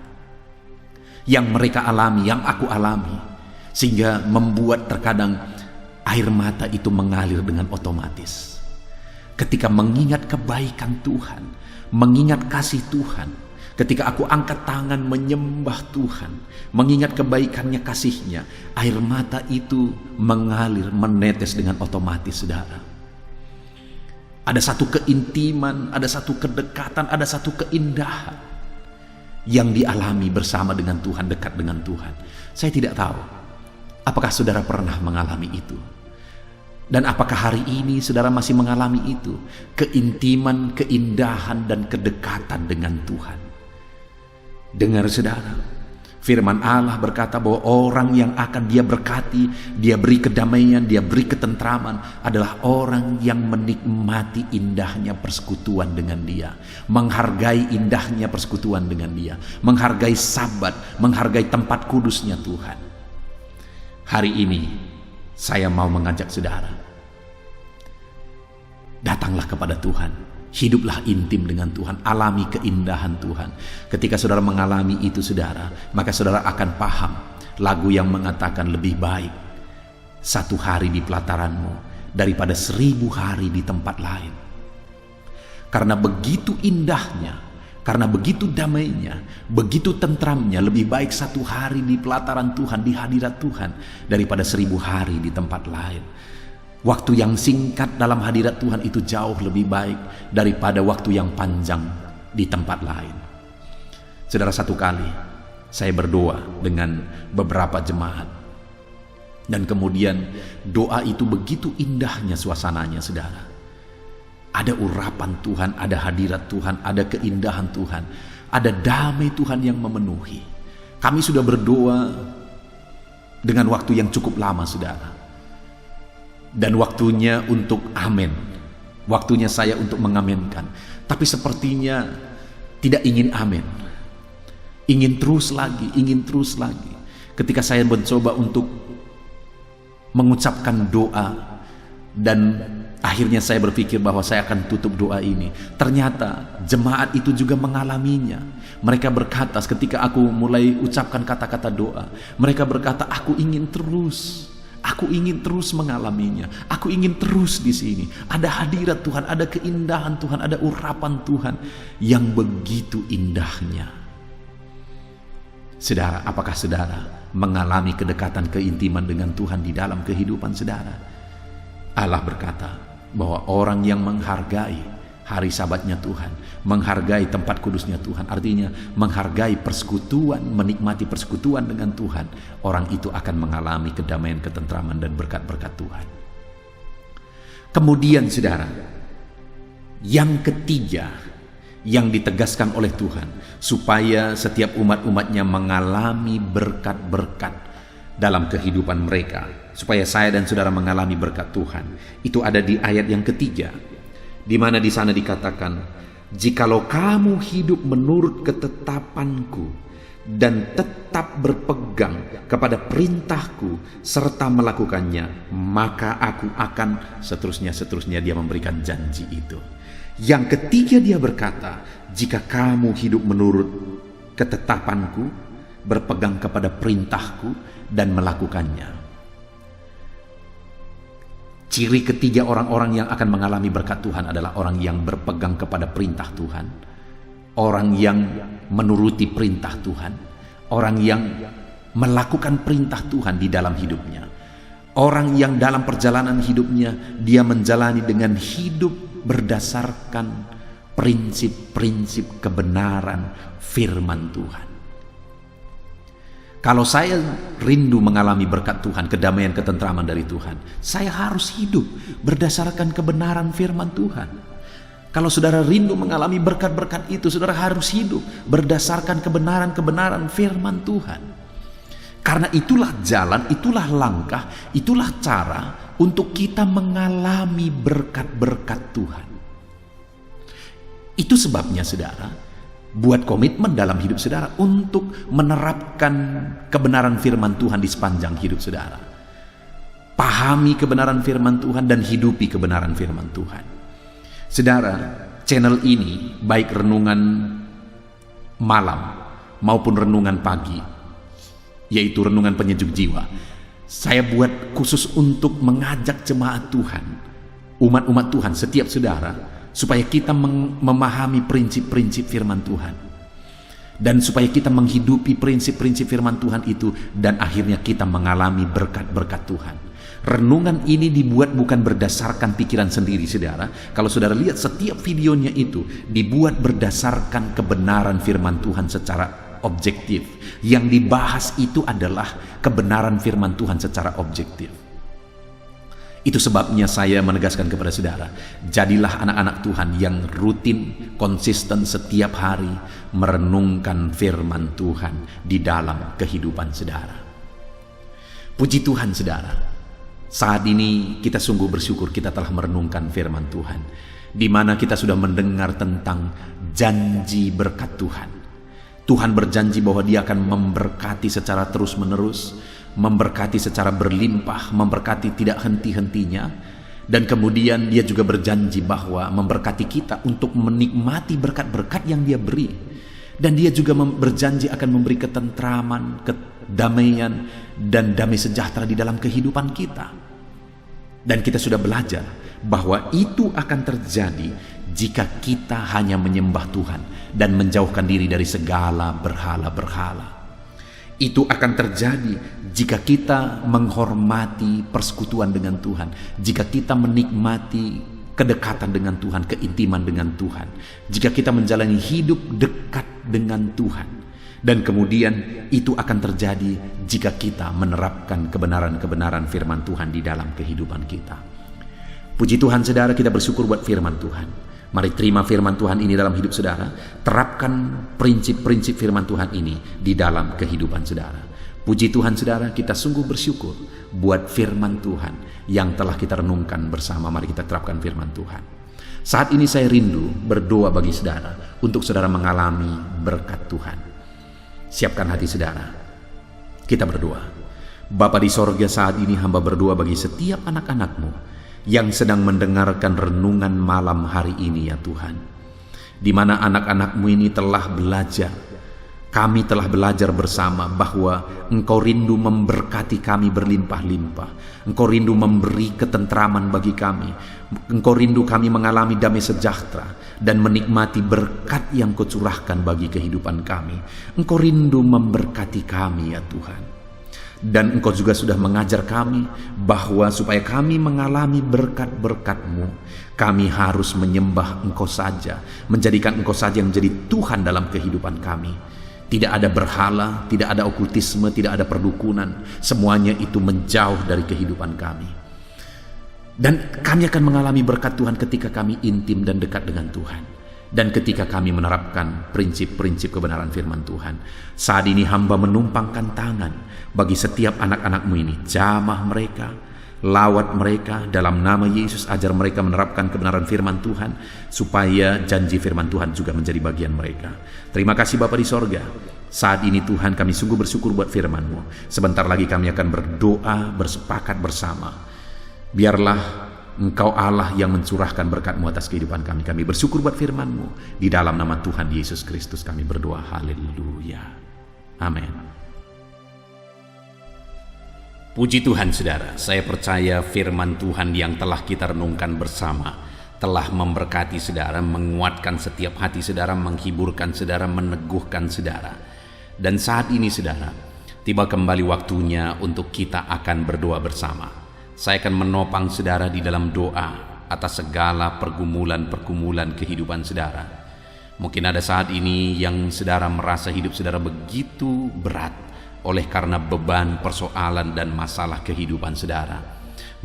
yang mereka alami, yang aku alami, sehingga membuat terkadang air mata itu mengalir dengan otomatis. Ketika mengingat kebaikan Tuhan, mengingat kasih Tuhan, ketika aku angkat tangan menyembah Tuhan, mengingat kebaikannya, kasihnya, air mata itu mengalir, menetes dengan otomatis, saudara. Ada satu keintiman, ada satu kedekatan, ada satu keindahan yang dialami bersama dengan Tuhan, dekat dengan Tuhan. Saya tidak tahu apakah saudara pernah mengalami itu, dan apakah hari ini saudara masih mengalami itu, keintiman, keindahan, dan kedekatan dengan Tuhan. Dengar saudara, firman Allah berkata bahwa orang yang akan Dia berkati, Dia beri kedamaian, Dia beri ketentraman, adalah orang yang menikmati indahnya persekutuan dengan Dia, menghargai indahnya persekutuan dengan Dia, menghargai Sabat, menghargai tempat kudusnya Tuhan. Hari ini saya mau mengajak saudara, datanglah kepada Tuhan. Hiduplah intim dengan Tuhan, alami keindahan Tuhan. Ketika saudara mengalami itu, saudara, maka saudara akan paham lagu yang mengatakan lebih baik 1 hari di pelataranmu daripada 1000 hari di tempat lain. Karena begitu indahnya, karena begitu damainya, begitu tentramnya, lebih baik 1 hari di pelataran Tuhan, di hadirat Tuhan, daripada 1000 hari di tempat lain. Waktu yang singkat dalam hadirat Tuhan itu jauh lebih baik daripada waktu yang panjang di tempat lain. Saudara, satu kali saya berdoa dengan beberapa jemaat, dan kemudian doa itu begitu indahnya suasananya, saudara. Ada urapan Tuhan, ada hadirat Tuhan, ada keindahan Tuhan, ada damai Tuhan yang memenuhi. Kami sudah berdoa dengan waktu yang cukup lama, saudara. Dan waktunya untuk amin, waktunya saya untuk mengamenkan. Tapi sepertinya tidak ingin amin, ingin terus lagi, ingin terus lagi. Ketika saya mencoba untuk mengucapkan doa, dan akhirnya saya berpikir bahwa saya akan tutup doa ini, ternyata jemaat itu juga mengalaminya. Mereka berkata, ketika aku mulai ucapkan kata-kata doa, mereka berkata, aku ingin terus. Aku ingin terus mengalaminya. Aku ingin terus di sini. Ada hadirat Tuhan, ada keindahan Tuhan, ada urapan Tuhan yang begitu indahnya. Saudara, apakah saudara mengalami kedekatan, keintiman dengan Tuhan di dalam kehidupan saudara? Allah berkata bahwa orang yang menghargai hari Sabatnya Tuhan, menghargai tempat kudusnya Tuhan, artinya menghargai persekutuan, menikmati persekutuan dengan Tuhan, orang itu akan mengalami kedamaian, ketentraman, dan berkat-berkat Tuhan. Kemudian saudara, yang ketiga yang ditegaskan oleh Tuhan supaya setiap umat-umatnya mengalami berkat-berkat dalam kehidupan mereka, supaya saya dan saudara mengalami berkat Tuhan, itu ada di ayat yang ketiga, di mana di sana dikatakan, jikalau kamu hidup menurut ketetapanku dan tetap berpegang kepada perintahku serta melakukannya, maka aku akan seterusnya dia memberikan janji itu. Yang ketiga dia berkata, jika kamu hidup menurut ketetapanku berpegang kepada perintahku dan melakukannya. Ciri ketiga orang-orang yang akan mengalami berkat Tuhan adalah orang yang berpegang kepada perintah Tuhan, orang yang menuruti perintah Tuhan, orang yang melakukan perintah Tuhan di dalam hidupnya, orang yang dalam perjalanan hidupnya dia menjalani dengan hidup berdasarkan prinsip-prinsip kebenaran firman Tuhan. Kalau saya rindu mengalami berkat Tuhan, kedamaian, ketentraman dari Tuhan, saya harus hidup berdasarkan kebenaran firman Tuhan. Kalau saudara rindu mengalami berkat-berkat itu, saudara harus hidup berdasarkan kebenaran-kebenaran firman Tuhan. Karena itulah jalan, itulah langkah, itulah cara untuk kita mengalami berkat-berkat Tuhan. Itu sebabnya saudara, buat komitmen dalam hidup saudara untuk menerapkan kebenaran firman Tuhan di sepanjang hidup saudara. Pahami kebenaran firman Tuhan dan hidupi kebenaran firman Tuhan. Saudara, channel ini baik renungan malam maupun renungan pagi, yaitu renungan penyejuk jiwa, saya buat khusus untuk mengajak jemaat Tuhan, umat-umat Tuhan, setiap saudara, supaya kita memahami prinsip-prinsip firman Tuhan, dan supaya kita menghidupi prinsip-prinsip firman Tuhan itu, dan akhirnya kita mengalami berkat-berkat Tuhan. Renungan ini dibuat bukan berdasarkan pikiran sendiri saudara. Kalau saudara lihat setiap videonya itu dibuat berdasarkan kebenaran firman Tuhan secara objektif. Yang dibahas itu adalah kebenaran firman Tuhan secara objektif. Itu sebabnya saya menegaskan kepada saudara, jadilah anak-anak Tuhan yang rutin, konsisten setiap hari merenungkan firman Tuhan di dalam kehidupan saudara. Puji Tuhan saudara, saat ini kita sungguh bersyukur kita telah merenungkan firman Tuhan, di mana kita sudah mendengar tentang janji berkat Tuhan. Tuhan berjanji bahwa Dia akan memberkati secara terus-menerus, memberkati secara berlimpah, memberkati tidak henti-hentinya, dan kemudian Dia juga berjanji bahwa memberkati kita untuk menikmati berkat-berkat yang Dia beri, dan Dia juga berjanji akan memberi ketentraman, kedamaian, dan damai sejahtera di dalam kehidupan kita. Dan kita sudah belajar bahwa itu akan terjadi jika kita hanya menyembah Tuhan dan menjauhkan diri dari segala berhala-berhala. Itu akan terjadi jika kita menghormati persekutuan dengan Tuhan, jika kita menikmati kedekatan dengan Tuhan, keintiman dengan Tuhan, jika kita menjalani hidup dekat dengan Tuhan. Dan kemudian itu akan terjadi jika kita menerapkan kebenaran-kebenaran firman Tuhan di dalam kehidupan kita. Puji Tuhan saudara, kita bersyukur buat firman Tuhan. Mari terima firman Tuhan ini dalam hidup saudara. Terapkan prinsip-prinsip firman Tuhan ini di dalam kehidupan saudara. Puji Tuhan saudara, kita sungguh bersyukur buat firman Tuhan yang telah kita renungkan bersama. Mari kita terapkan firman Tuhan. Saat ini saya rindu berdoa bagi saudara untuk saudara mengalami berkat Tuhan. Siapkan hati saudara. Kita berdoa. Bapa di sorga, saat ini hamba berdoa bagi setiap anak-anak-Mu yang sedang mendengarkan renungan malam hari ini ya Tuhan, di mana anak-anak-Mu ini telah belajar, kami telah belajar bersama bahwa Engkau rindu memberkati kami berlimpah-limpah, Engkau rindu memberi ketentraman bagi kami, Engkau rindu kami mengalami damai sejahtera dan menikmati berkat yang Kau curahkan bagi kehidupan kami. Engkau rindu memberkati kami ya Tuhan. Dan Engkau juga sudah mengajar kami bahwa supaya kami mengalami berkat-berkat-Mu, kami harus menyembah Engkau saja, menjadikan Engkau saja yang menjadi Tuhan dalam kehidupan kami. Tidak ada berhala, tidak ada okultisme, tidak ada perdukunan. Semuanya itu menjauh dari kehidupan kami. Dan kami akan mengalami berkat Tuhan ketika kami intim dan dekat dengan Tuhan. Dan ketika kami menerapkan prinsip-prinsip kebenaran firman Tuhan. Saat ini hamba menumpangkan tangan bagi setiap anak-anak-Mu ini. Jamah mereka, lawat mereka, dalam nama Yesus ajar mereka menerapkan kebenaran firman Tuhan, supaya janji firman Tuhan juga menjadi bagian mereka. Terima kasih Bapa di sorga. Saat ini Tuhan, kami sungguh bersyukur buat firman-Mu. Sebentar lagi kami akan berdoa, bersepakat bersama. Biarlah Engkau Allah yang mencurahkan berkat-Mu atas kehidupan kami. Kami bersyukur buat firman-Mu. Di dalam nama Tuhan Yesus Kristus kami berdoa. Haleluya. Amin. Puji Tuhan saudara, saya percaya firman Tuhan yang telah kita renungkan bersama telah memberkati saudara, menguatkan setiap hati saudara, menghiburkan saudara, meneguhkan saudara. Dan saat ini saudara, tiba kembali waktunya untuk kita akan berdoa bersama. Saya akan menopang saudara di dalam doa atas segala pergumulan-pergumulan kehidupan saudara. Mungkin ada saat ini yang saudara merasa hidup saudara begitu berat oleh karena beban, persoalan, dan masalah kehidupan saudara.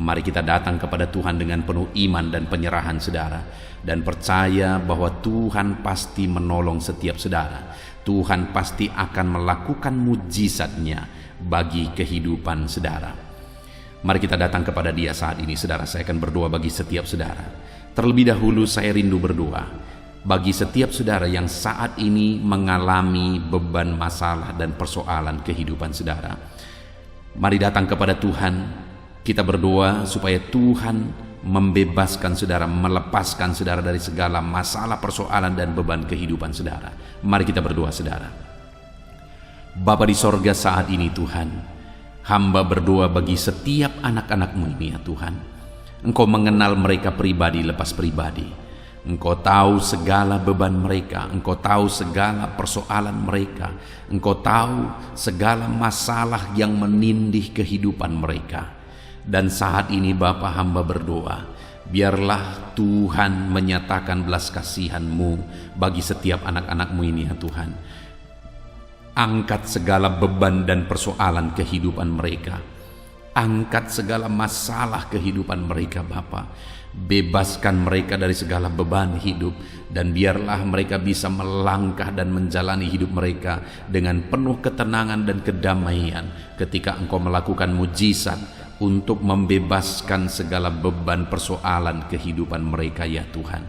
Mari kita datang kepada Tuhan dengan penuh iman dan penyerahan saudara, dan percaya bahwa Tuhan pasti menolong setiap saudara. Tuhan pasti akan melakukan mujizatnya bagi kehidupan saudara. Mari kita datang kepada Dia saat ini saudara. Saya akan berdoa bagi setiap saudara. Terlebih dahulu saya rindu berdoa bagi setiap saudara yang saat ini mengalami beban, masalah, dan persoalan kehidupan saudara. Mari datang kepada Tuhan. Kita berdoa supaya Tuhan membebaskan saudara, melepaskan saudara dari segala masalah, persoalan, dan beban kehidupan saudara. Mari kita berdoa saudara. Bapa di sorga, saat ini Tuhan, hamba berdoa bagi setiap anak-anak-Mu ini ya Tuhan. Engkau mengenal mereka pribadi lepas pribadi. Engkau tahu segala beban mereka, Engkau tahu segala persoalan mereka, Engkau tahu segala masalah yang menindih kehidupan mereka. Dan saat ini Bapa, hamba berdoa, biarlah Tuhan menyatakan belas kasihan-Mu bagi setiap anak-anak-Mu ini ya Tuhan. Angkat segala beban dan persoalan kehidupan mereka. Angkat segala masalah kehidupan mereka Bapa. Bebaskan mereka dari segala beban hidup, dan biarlah mereka bisa melangkah dan menjalani hidup mereka dengan penuh ketenangan dan kedamaian ketika Engkau melakukan mujizat untuk membebaskan segala beban persoalan kehidupan mereka ya Tuhan.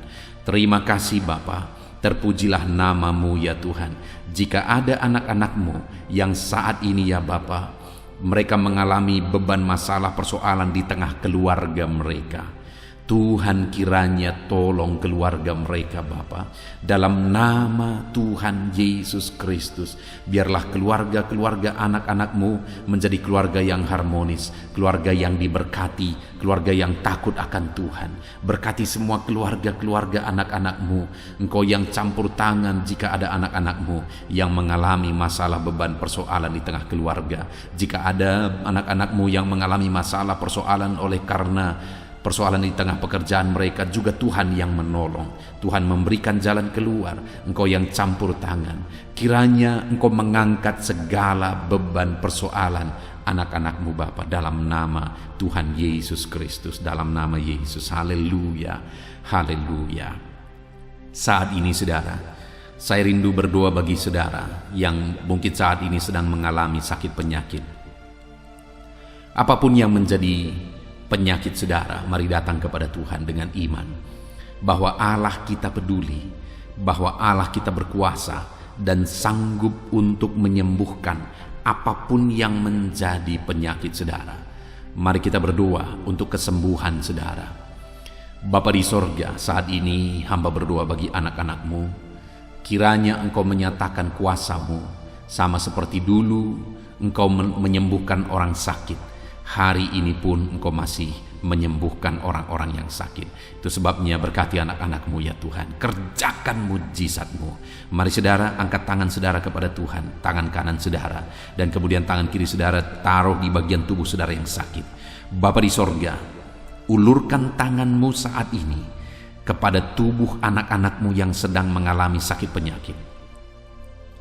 Terima kasih Bapa, terpujilah nama-Mu ya Tuhan. Jika ada anak-anak-Mu yang saat ini ya Bapa, mereka mengalami beban, masalah, persoalan di tengah keluarga mereka, Tuhan kiranya tolong keluarga mereka Bapa. Dalam nama Tuhan Yesus Kristus, biarlah keluarga-keluarga anak-anak-Mu menjadi keluarga yang harmonis, keluarga yang diberkati, keluarga yang takut akan Tuhan. Berkati semua keluarga-keluarga anak-anak-Mu. Engkau yang campur tangan jika ada anak-anak-Mu yang mengalami masalah, beban, persoalan di tengah keluarga. Jika ada anak-anak-Mu yang mengalami masalah, persoalan oleh karena persoalan di tengah pekerjaan mereka, juga Tuhan yang menolong. Tuhan memberikan jalan keluar. Engkau yang campur tangan. Kiranya Engkau mengangkat segala beban persoalan anak-anak-Mu Bapa, dalam nama Tuhan Yesus Kristus, dalam nama Yesus. Haleluya, haleluya. Saat ini saudara, saya rindu berdoa bagi saudara yang mungkin saat ini sedang mengalami sakit penyakit. Apapun yang menjadi penyakit saudara, mari datang kepada Tuhan dengan iman bahwa Allah kita peduli, bahwa Allah kita berkuasa dan sanggup untuk menyembuhkan apapun yang menjadi penyakit saudara. Mari kita berdoa untuk kesembuhan saudara. Bapa di sorga, saat ini hamba berdoa bagi anak-anak-Mu. Kiranya Engkau menyatakan kuasa-Mu, sama seperti dulu Engkau menyembuhkan orang sakit. Hari ini pun Engkau masih menyembuhkan orang-orang yang sakit. Itu sebabnya berkati anak-anak-Mu ya Tuhan. Kerjakan mujizat-Mu. Mari saudara, angkat tangan saudara kepada Tuhan. Tangan kanan saudara, dan kemudian tangan kiri saudara taruh di bagian tubuh saudara yang sakit. Bapa di sorga, ulurkan tangan-Mu saat ini kepada tubuh anak-anak-Mu yang sedang mengalami sakit penyakit.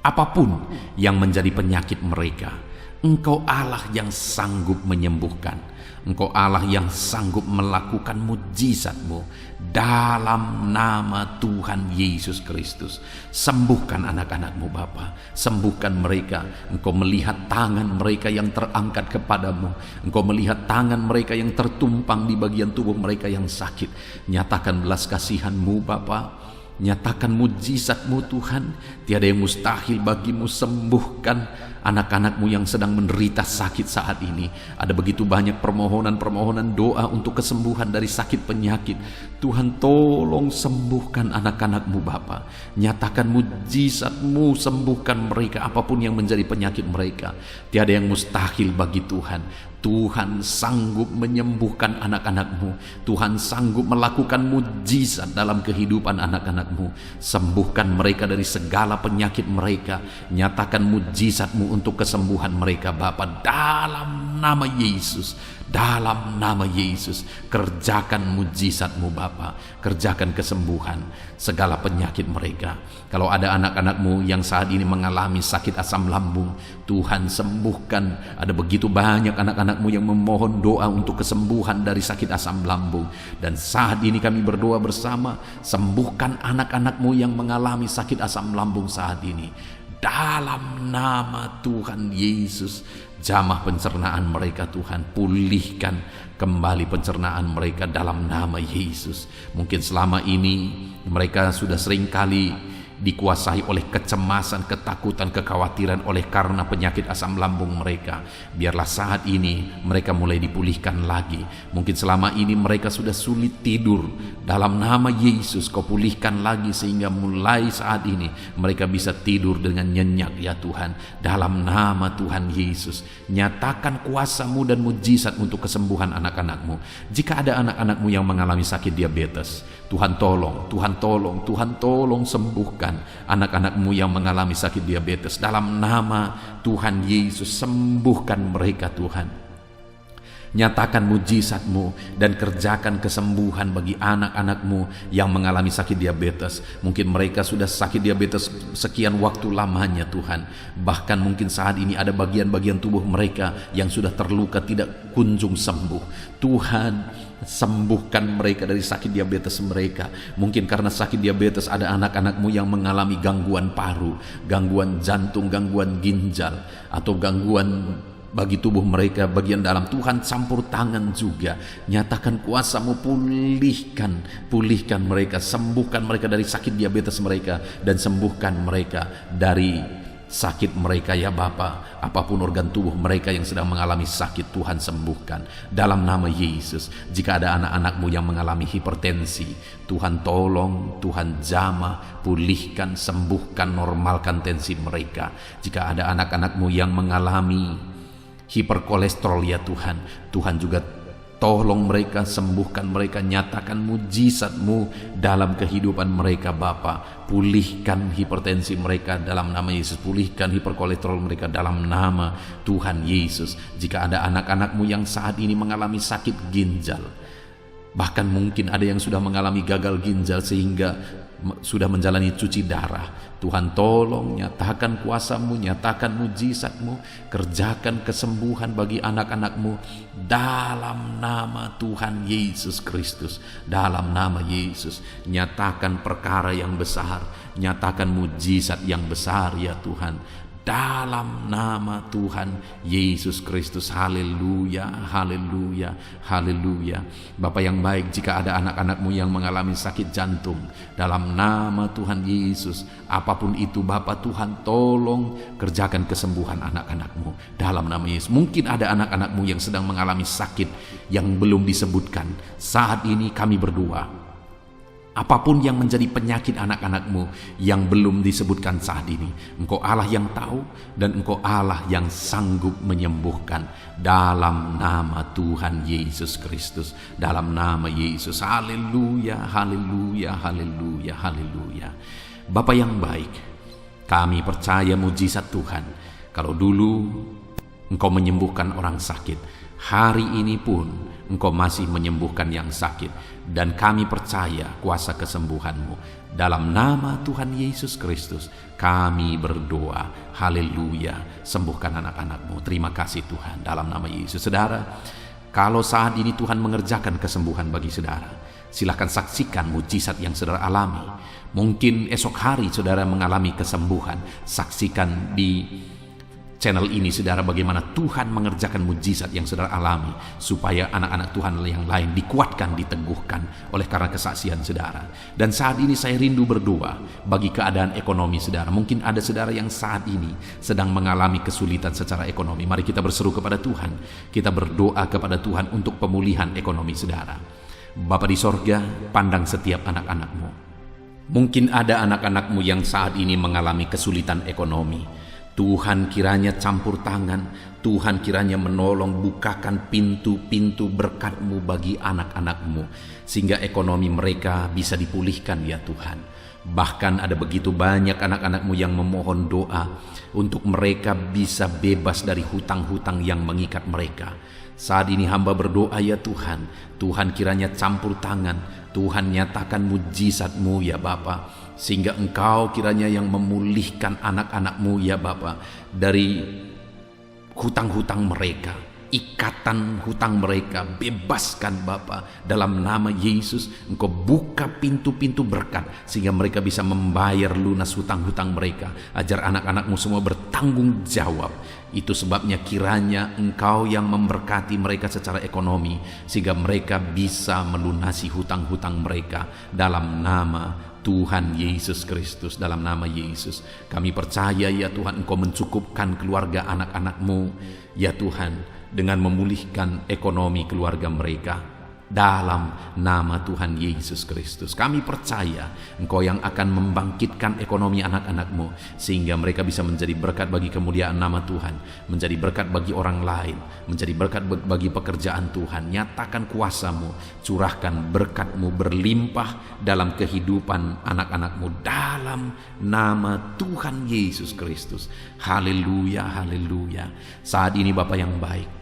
Apapun yang menjadi penyakit mereka, Engkau Allah yang sanggup menyembuhkan. Engkau Allah yang sanggup melakukan mujizat-Mu dalam nama Tuhan Yesus Kristus. Sembuhkan anak-anak-Mu Bapa, sembuhkan mereka. Engkau melihat tangan mereka yang terangkat kepadamu. Engkau melihat tangan mereka yang tertumpang di bagian tubuh mereka yang sakit. Nyatakan belas kasihan-Mu Bapa. Nyatakan mujizat-Mu Tuhan. Tiada yang mustahil bagi-Mu. Sembuhkan anak-anak-Mu yang sedang menderita sakit saat ini. Ada begitu banyak permohonan-permohonan doa untuk kesembuhan dari sakit penyakit. Tuhan, tolong sembuhkan anak-anak-Mu Bapa. Nyatakan mujizat-Mu, sembuhkan mereka apapun yang menjadi penyakit mereka. Tiada yang mustahil bagi Tuhan. Tuhan sanggup menyembuhkan anak-anak-Mu. Tuhan sanggup melakukan mujizat dalam kehidupan anak-anak-Mu. Sembuhkan mereka dari segala penyakit mereka. Nyatakan mujizat-Mu untuk kesembuhan mereka Bapa, dalam nama Yesus. Dalam nama Yesus, kerjakan mujizat-Mu Bapa. Kerjakan kesembuhan segala penyakit mereka. Kalau ada anak-anak-Mu yang saat ini mengalami sakit asam lambung, Tuhan sembuhkan. Ada begitu banyak anak-anak-Mu yang memohon doa untuk kesembuhan dari sakit asam lambung. Dan saat ini kami berdoa bersama, sembuhkan anak-anak-Mu yang mengalami sakit asam lambung saat ini. Dalam nama Tuhan Yesus, jamah pencernaan mereka Tuhan, pulihkan kembali pencernaan mereka dalam nama Yesus. Mungkin selama ini mereka sudah sering kali dikuasai oleh kecemasan, ketakutan, kekhawatiran oleh karena penyakit asam lambung mereka. Biarlah saat ini mereka mulai dipulihkan lagi. Mungkin selama ini mereka sudah sulit tidur. Dalam nama Yesus, Kau pulihkan lagi sehingga mulai saat ini mereka bisa tidur dengan nyenyak ya Tuhan. Dalam nama Tuhan Yesus, nyatakan kuasa-Mu dan mujizat untuk kesembuhan anak-anak-Mu. Jika ada anak-anak-Mu yang mengalami sakit diabetes, Tuhan tolong, Tuhan tolong, Tuhan tolong sembuhkan anak-anak-Mu yang mengalami sakit diabetes. Dalam nama Tuhan Yesus, sembuhkan mereka Tuhan. Nyatakan mujizat-Mu dan kerjakan kesembuhan bagi anak-anak-Mu yang mengalami sakit diabetes. Mungkin mereka sudah sakit diabetes sekian waktu lamanya Tuhan. Bahkan mungkin saat ini ada bagian-bagian tubuh mereka yang sudah terluka tidak kunjung sembuh. Tuhan, sembuhkan mereka dari sakit diabetes mereka. Mungkin karena sakit diabetes ada anak-anak-Mu yang mengalami gangguan paru, gangguan jantung, gangguan ginjal, atau gangguan bagi tubuh mereka bagian dalam. Tuhan campur tangan juga. Nyatakan kuasa-Mu, pulihkan mereka, sembuhkan mereka dari sakit diabetes mereka, dan sembuhkan mereka dari sakit mereka ya Bapa. Apapun organ tubuh mereka yang sedang mengalami sakit, Tuhan sembuhkan dalam nama Yesus. Jika ada anak-anak-Mu yang mengalami hipertensi, Tuhan tolong, Tuhan jamah, pulihkan, sembuhkan, normalkan tensi mereka. Jika ada anak-anak-Mu yang mengalami hiperkolesterol ya Tuhan, Tuhan juga tolong mereka, sembuhkan mereka, nyatakan mujizat-Mu dalam kehidupan mereka Bapa. Pulihkan hipertensi mereka dalam nama Yesus, pulihkan hiperkolesterol mereka dalam nama Tuhan Yesus. Jika ada anak-anak-Mu yang saat ini mengalami sakit ginjal, bahkan mungkin ada yang sudah mengalami gagal ginjal sehingga sudah menjalani cuci darah, Tuhan tolong, nyatakan kuasa-Mu, nyatakan mujizat-Mu, kerjakan kesembuhan bagi anak-anak-Mu dalam nama Tuhan Yesus Kristus. Dalam nama Yesus, nyatakan perkara yang besar, nyatakan mujizat yang besar ya Tuhan. Dalam nama Tuhan Yesus Kristus. Haleluya, haleluya, haleluya. Bapa yang baik, jika ada anak-anak-Mu yang mengalami sakit jantung, dalam nama Tuhan Yesus, apapun itu Bapa, Tuhan tolong kerjakan kesembuhan anak-anak-Mu dalam nama Yesus. Mungkin ada anak-anak-Mu yang sedang mengalami sakit yang belum disebutkan. Saat ini kami berdoa, apapun yang menjadi penyakit anak-anak-Mu yang belum disebutkan saat ini, Engkau Allah yang tahu dan Engkau Allah yang sanggup menyembuhkan dalam nama Tuhan Yesus Kristus. Dalam nama Yesus. Haleluya, haleluya, haleluya, haleluya. Bapa yang baik, kami percaya mujizat Tuhan. Kalau dulu Engkau menyembuhkan orang sakit, hari ini pun Engkau masih menyembuhkan yang sakit. Dan kami percaya kuasa kesembuhan-Mu. Dalam nama Tuhan Yesus Kristus kami berdoa. Haleluya. Sembuhkan anak-anak-Mu. Terima kasih Tuhan. Dalam nama Yesus. Saudara, kalau saat ini Tuhan mengerjakan kesembuhan bagi saudara, silakan saksikan mujizat yang saudara alami. Mungkin esok hari saudara mengalami kesembuhan, saksikan di channel ini, saudara, bagaimana Tuhan mengerjakan mujizat yang saudara alami, supaya anak-anak Tuhan yang lain dikuatkan, diteguhkan oleh karena kesaksian saudara. Dan saat ini saya rindu berdoa bagi keadaan ekonomi saudara. Mungkin ada saudara yang saat ini sedang mengalami kesulitan secara ekonomi. Mari kita berseru kepada Tuhan, kita berdoa kepada Tuhan untuk pemulihan ekonomi saudara. Bapa di sorga, pandang setiap anak-anakmu. Mungkin ada anak-anakmu yang saat ini mengalami kesulitan ekonomi. Tuhan kiranya campur tangan, Tuhan kiranya menolong, bukakan pintu-pintu berkat-Mu bagi anak-anak-Mu, sehingga ekonomi mereka bisa dipulihkan ya Tuhan. Bahkan ada begitu banyak anak-anak-Mu yang memohon doa untuk mereka bisa bebas dari hutang-hutang yang mengikat mereka. Saat ini hamba berdoa ya Tuhan, Tuhan kiranya campur tangan, Tuhan nyatakan mujizat-Mu ya Bapa, sehingga Engkau kiranya yang memulihkan anak-anak-Mu ya Bapa dari hutang-hutang mereka, ikatan hutang mereka, bebaskan Bapa dalam nama Yesus. Engkau buka pintu-pintu berkat sehingga mereka bisa membayar lunas hutang-hutang mereka, ajar anak-anak-Mu semua bertanggung jawab. Itu sebabnya kiranya Engkau yang memberkati mereka secara ekonomi, sehingga mereka bisa melunasi hutang-hutang mereka dalam nama Tuhan Yesus Kristus. Dalam nama Yesus kami percaya ya Tuhan, Engkau mencukupkan keluarga anak-anak-Mu ya Tuhan, dengan memulihkan ekonomi keluarga mereka. Dalam nama Tuhan Yesus Kristus kami percaya Engkau yang akan membangkitkan ekonomi anak-anak-Mu, sehingga mereka bisa menjadi berkat bagi kemuliaan nama Tuhan, menjadi berkat bagi orang lain, menjadi berkat bagi pekerjaan Tuhan. Nyatakan kuasa-Mu, curahkan berkat-Mu berlimpah dalam kehidupan anak-anak-Mu dalam nama Tuhan Yesus Kristus. Haleluya, haleluya. Saat ini Bapa yang baik,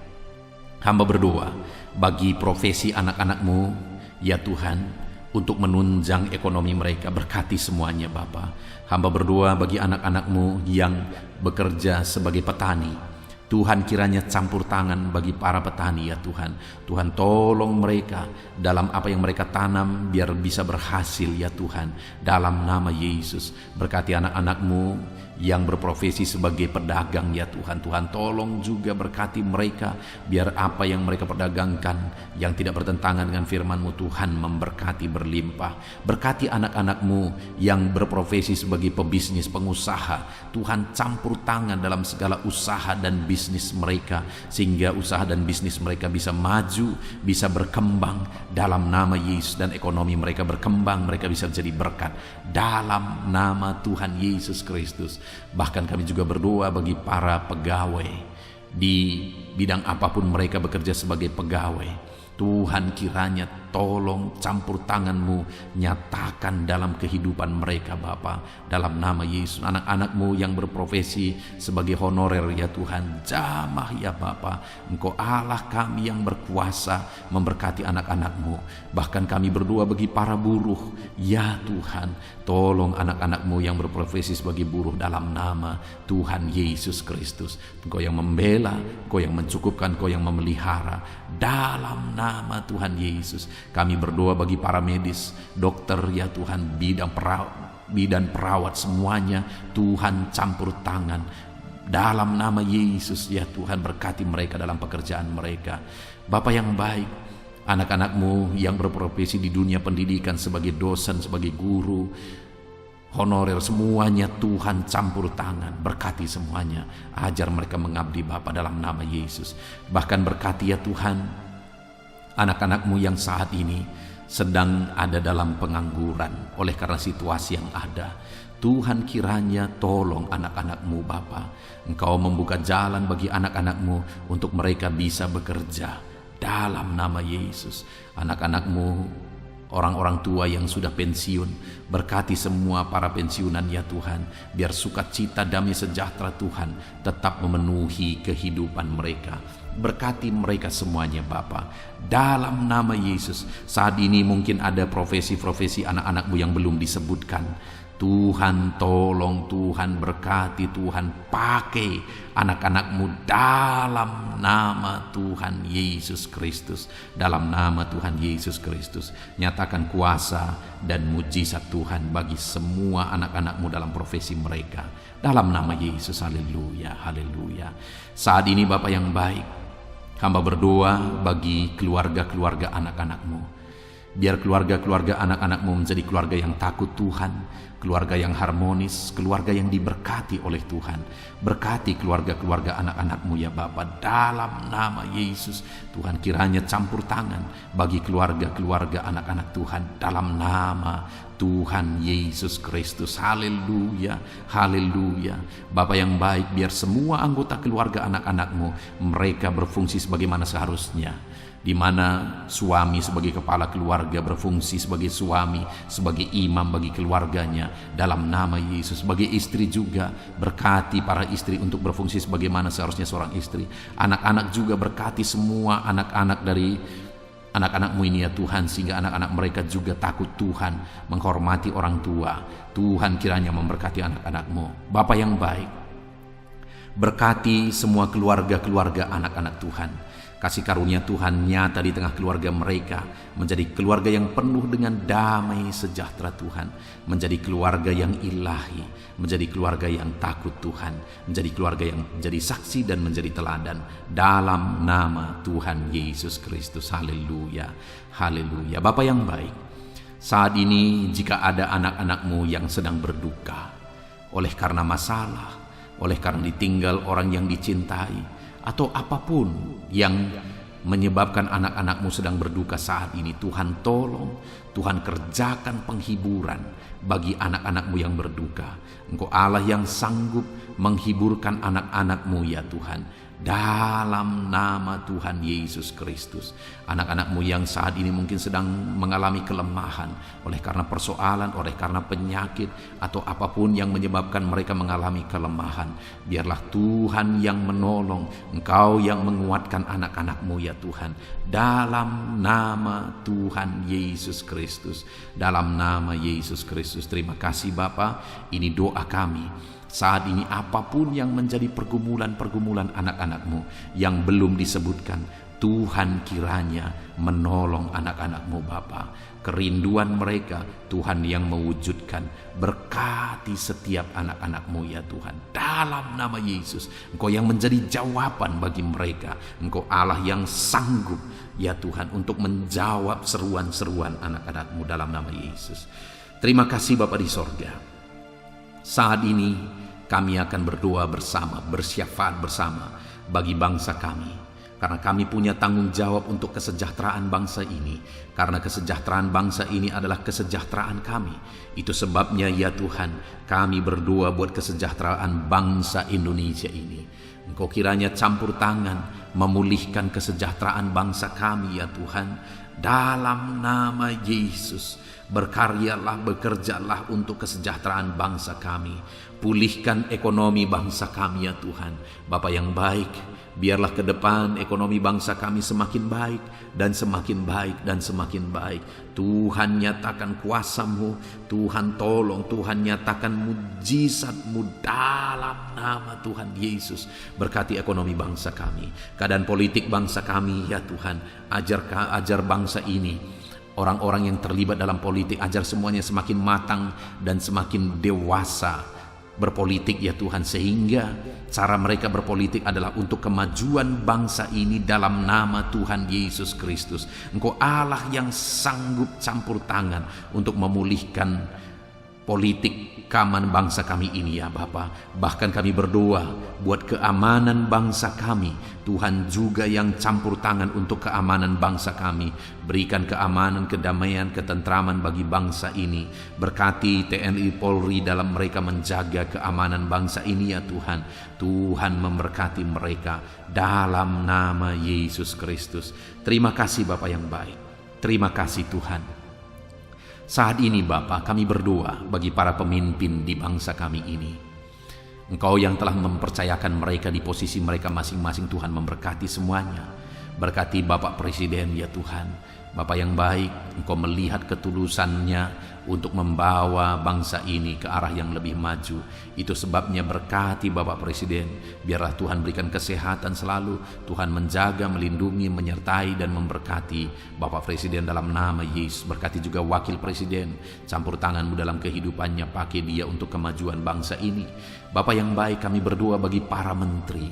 hamba berdoa bagi profesi anak-anak-Mu ya Tuhan, untuk menunjang ekonomi mereka. Berkati semuanya Bapa. Hamba berdoa bagi anak-anak-Mu yang bekerja sebagai petani. Tuhan kiranya campur tangan bagi para petani ya Tuhan. Tuhan tolong mereka dalam apa yang mereka tanam biar bisa berhasil ya Tuhan. Dalam nama Yesus berkati anak-anak-Mu yang berprofesi sebagai pedagang ya Tuhan. Tuhan tolong juga berkati mereka biar apa yang mereka perdagangkan yang tidak bertentangan dengan firman-Mu Tuhan memberkati berlimpah. Berkati anak-anak-Mu yang berprofesi sebagai pebisnis, pengusaha. Tuhan campur tangan dalam segala usaha dan bisnis mereka, sehingga usaha dan bisnis mereka bisa maju, bisa berkembang dalam nama Yesus, dan ekonomi mereka berkembang, mereka bisa menjadi berkat dalam nama Tuhan Yesus Kristus. Bahkan kami juga berdoa bagi para pegawai di bidang apapun mereka bekerja sebagai pegawai. Tuhan kiranya tolong campur tangan-Mu, nyatakan dalam kehidupan mereka Bapa, dalam nama Yesus. Anak-anak-Mu yang berprofesi sebagai honorer ya Tuhan, jamah ya Bapa. Engkau Allah kami yang berkuasa memberkati anak-anak-Mu. Bahkan kami berdoa bagi para buruh ya Tuhan, tolong anak-anak-Mu yang berprofesi sebagai buruh dalam nama Tuhan Yesus Kristus. Engkau yang membela, Engkau yang mencukupkan, Engkau yang memelihara dalam nama Tuhan Yesus. Kami berdoa bagi para medis, dokter ya Tuhan, bidan perawat semuanya, Tuhan campur tangan dalam nama Yesus ya Tuhan. Berkati mereka dalam pekerjaan mereka. Bapa yang baik, anak-anak-Mu yang berprofesi di dunia pendidikan sebagai dosen, sebagai guru, honorer, semuanya Tuhan campur tangan, berkati semuanya, ajar mereka mengabdi Bapa dalam nama Yesus. Bahkan berkati ya Tuhan anak-anak-Mu yang saat ini sedang ada dalam pengangguran oleh karena situasi yang ada. Tuhan kiranya tolong anak-anak-Mu Bapa. Engkau membuka jalan bagi anak-anak-Mu untuk mereka bisa bekerja dalam nama Yesus. Anak-anak-Mu, orang-orang tua yang sudah pensiun, berkati semua para pensiunan ya Tuhan, biar sukacita, damai sejahtera Tuhan tetap memenuhi kehidupan mereka. Berkati mereka semuanya Bapa, dalam nama Yesus. Saat ini mungkin ada profesi-profesi anak-anak-Mu yang belum disebutkan. Tuhan tolong, Tuhan berkati, Tuhan pakai anak-anak-Mu dalam nama Tuhan Yesus Kristus. Dalam nama Tuhan Yesus Kristus, nyatakan kuasa dan mujizat Tuhan bagi semua anak-anak-Mu dalam profesi mereka. Dalam nama Yesus, haleluya, haleluya. Saat ini Bapa yang baik, hamba berdoa bagi keluarga-keluarga anak-anak-Mu. Biar keluarga-keluarga anak-anak-Mu menjadi keluarga yang takut Tuhan, keluarga yang harmonis, keluarga yang diberkati oleh Tuhan. Berkati keluarga-keluarga anak-anak-Mu ya Bapa, dalam nama Yesus. Tuhan kiranya campur tangan bagi keluarga-keluarga anak-anak Tuhan dalam nama Tuhan Yesus Kristus. Haleluya, haleluya. Bapa yang baik, biar semua anggota keluarga anak-anak-Mu mereka berfungsi sebagaimana seharusnya, di mana suami sebagai kepala keluarga berfungsi sebagai suami, sebagai imam bagi keluarganya dalam nama Yesus. Sebagai istri juga, berkati para istri untuk berfungsi sebagaimana seharusnya seorang istri. Anak-anak juga berkati semua anak-anak dari anak-anak-Mu ini ya Tuhan, sehingga anak-anak mereka juga takut Tuhan, menghormati orang tua. Tuhan kiranya memberkati anak-anak-Mu. Bapa yang baik, berkati semua keluarga-keluarga anak-anak Tuhan. Kasih karunia Tuhan nyata di tengah keluarga mereka, menjadi keluarga yang penuh dengan damai sejahtera Tuhan, menjadi keluarga yang ilahi, menjadi keluarga yang takut Tuhan, menjadi keluarga yang menjadi saksi dan menjadi teladan dalam nama Tuhan Yesus Kristus. Haleluya, haleluya. Bapa yang baik, saat ini jika ada anak-anak-Mu yang sedang berduka oleh karena masalah, oleh karena ditinggal orang yang dicintai, atau apapun yang menyebabkan anak-anak-Mu sedang berduka saat ini, Tuhan tolong, Tuhan kerjakan penghiburan bagi anak-anak-Mu yang berduka. Engkau Allah yang sanggup menghiburkan anak-anak-Mu ya Tuhan, dalam nama Tuhan Yesus Kristus. Anak-anak-Mu yang saat ini mungkin sedang mengalami kelemahan oleh karena persoalan, oleh karena penyakit, atau apapun yang menyebabkan mereka mengalami kelemahan, biarlah Tuhan yang menolong, Engkau yang menguatkan anak-anak-Mu ya Tuhan, dalam nama Tuhan Yesus Kristus. Dalam nama Yesus Kristus. Terima kasih Bapa, ini doa kami. Saat ini apapun yang menjadi pergumulan-pergumulan anak-anak-Mu yang belum disebutkan, Tuhan kiranya menolong anak-anak-Mu Bapa. Kerinduan mereka Tuhan yang mewujudkan. Berkati setiap anak-anak-Mu ya Tuhan, dalam nama Yesus. Engkau yang menjadi jawaban bagi mereka. Engkau Allah yang sanggup ya Tuhan untuk menjawab seruan-seruan anak-anak-Mu dalam nama Yesus. Terima kasih Bapa di sorga. Saat ini kami akan berdoa bersama, bersyafaat bersama bagi bangsa kami. Karena kami punya tanggung jawab untuk kesejahteraan bangsa ini. Karena kesejahteraan bangsa ini adalah kesejahteraan kami. Itu sebabnya ya Tuhan, kami berdoa buat kesejahteraan bangsa Indonesia ini. Engkau kiranya campur tangan memulihkan kesejahteraan bangsa kami ya Tuhan, dalam nama Yesus. Berkaryalah, bekerjalah untuk kesejahteraan bangsa kami. Pulihkan ekonomi bangsa kami ya Tuhan. Bapa yang baik, biarlah ke depan ekonomi bangsa kami semakin baik dan semakin baik dan semakin baik. Tuhan nyatakan kuasa-Mu, Tuhan tolong, Tuhan nyatakan mujizat-Mu dalam nama Tuhan Yesus. Berkati ekonomi bangsa kami, keadaan politik bangsa kami ya Tuhan. Ajar bangsa ini, orang-orang yang terlibat dalam politik, ajar semuanya semakin matang dan semakin dewasa berpolitik ya Tuhan, sehingga cara mereka berpolitik adalah untuk kemajuan bangsa ini dalam nama Tuhan Yesus Kristus. Engkau Allah yang sanggup campur tangan untuk memulihkan politik keamanan bangsa kami ini ya Bapa. Bahkan kami berdoa buat keamanan bangsa kami. Tuhan juga yang campur tangan untuk keamanan bangsa kami. Berikan keamanan, kedamaian, ketentraman bagi bangsa ini. Berkati TNI Polri dalam mereka menjaga keamanan bangsa ini ya Tuhan. Tuhan memberkati mereka dalam nama Yesus Kristus. Terima kasih Bapa yang baik. Terima kasih Tuhan. Saat ini Bapa, kami berdoa bagi para pemimpin di bangsa kami ini. Engkau yang telah mempercayakan mereka di posisi mereka masing-masing, Tuhan memberkati semuanya. Berkati Bapak Presiden ya Tuhan. Bapak yang baik, Engkau melihat ketulusannya untuk membawa bangsa ini ke arah yang lebih maju. Itu sebabnya berkati Bapak Presiden. Biarlah Tuhan berikan kesehatan selalu. Tuhan menjaga, melindungi, menyertai dan memberkati Bapak Presiden dalam nama Yesus. Berkati juga Wakil Presiden. Campur tangan-Mu dalam kehidupannya. Pakai dia untuk kemajuan bangsa ini. Bapak yang baik, kami berdoa bagi para menteri.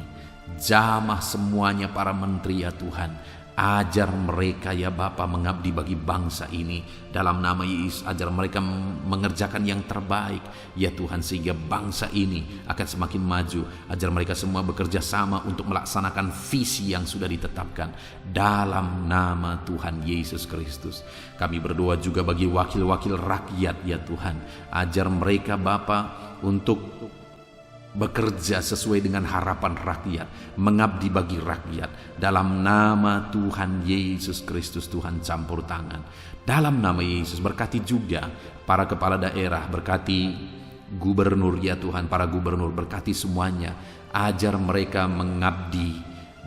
Jamah semuanya para menteri ya Tuhan. Ajar mereka ya Bapa mengabdi bagi bangsa ini dalam nama Yesus. Ajar mereka mengerjakan yang terbaik ya Tuhan, sehingga bangsa ini akan semakin maju. Ajar mereka semua bekerja sama untuk melaksanakan visi yang sudah ditetapkan dalam nama Tuhan Yesus Kristus. Kami berdoa juga bagi wakil-wakil rakyat ya Tuhan. Ajar mereka Bapa untuk bekerja sesuai dengan harapan rakyat, mengabdi bagi rakyat dalam nama Tuhan Yesus Kristus. Tuhan campur tangan dalam nama Yesus. Berkati juga para kepala daerah, berkati gubernur ya Tuhan, para gubernur, berkati semuanya. Ajar mereka mengabdi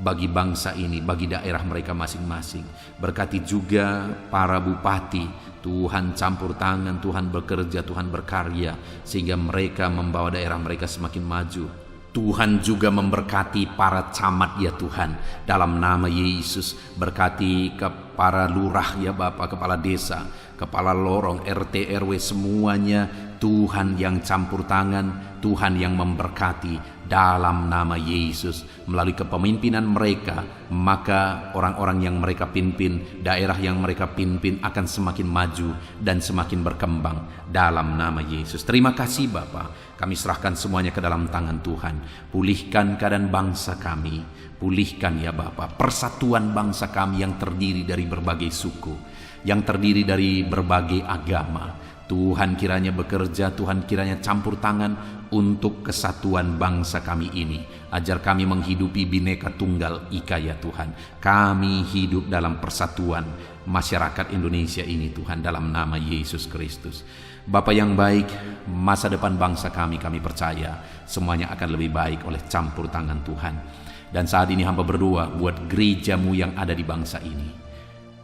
bagi bangsa ini, bagi daerah mereka masing-masing. Berkati juga para bupati. Tuhan campur tangan, Tuhan bekerja, Tuhan berkarya, sehingga mereka membawa daerah mereka semakin maju. Tuhan juga memberkati para camat ya Tuhan dalam nama Yesus. Berkati ke para lurah ya Bapak, kepala desa, kepala lorong, RT, RW, semuanya Tuhan yang campur tangan, Tuhan yang memberkati dalam nama Yesus. Melalui kepemimpinan mereka, maka orang-orang yang mereka pimpin, daerah yang mereka pimpin akan semakin maju dan semakin berkembang dalam nama Yesus. Terima kasih Bapa. Kami serahkan semuanya ke dalam tangan Tuhan. Pulihkan keadaan bangsa kami. Pulihkan ya Bapa persatuan bangsa kami yang terdiri dari berbagai suku, yang terdiri dari berbagai agama. Tuhan kiranya bekerja, Tuhan kiranya campur tangan untuk kesatuan bangsa kami ini. Ajar kami menghidupi Bhinneka Tunggal Ika ya Tuhan. Kami hidup dalam persatuan masyarakat Indonesia ini Tuhan, dalam nama Yesus Kristus. Bapa yang baik, masa depan bangsa kami percaya semuanya akan lebih baik oleh campur tangan Tuhan. Dan saat ini hamba berdoa buat gereja-Mu yang ada di bangsa ini,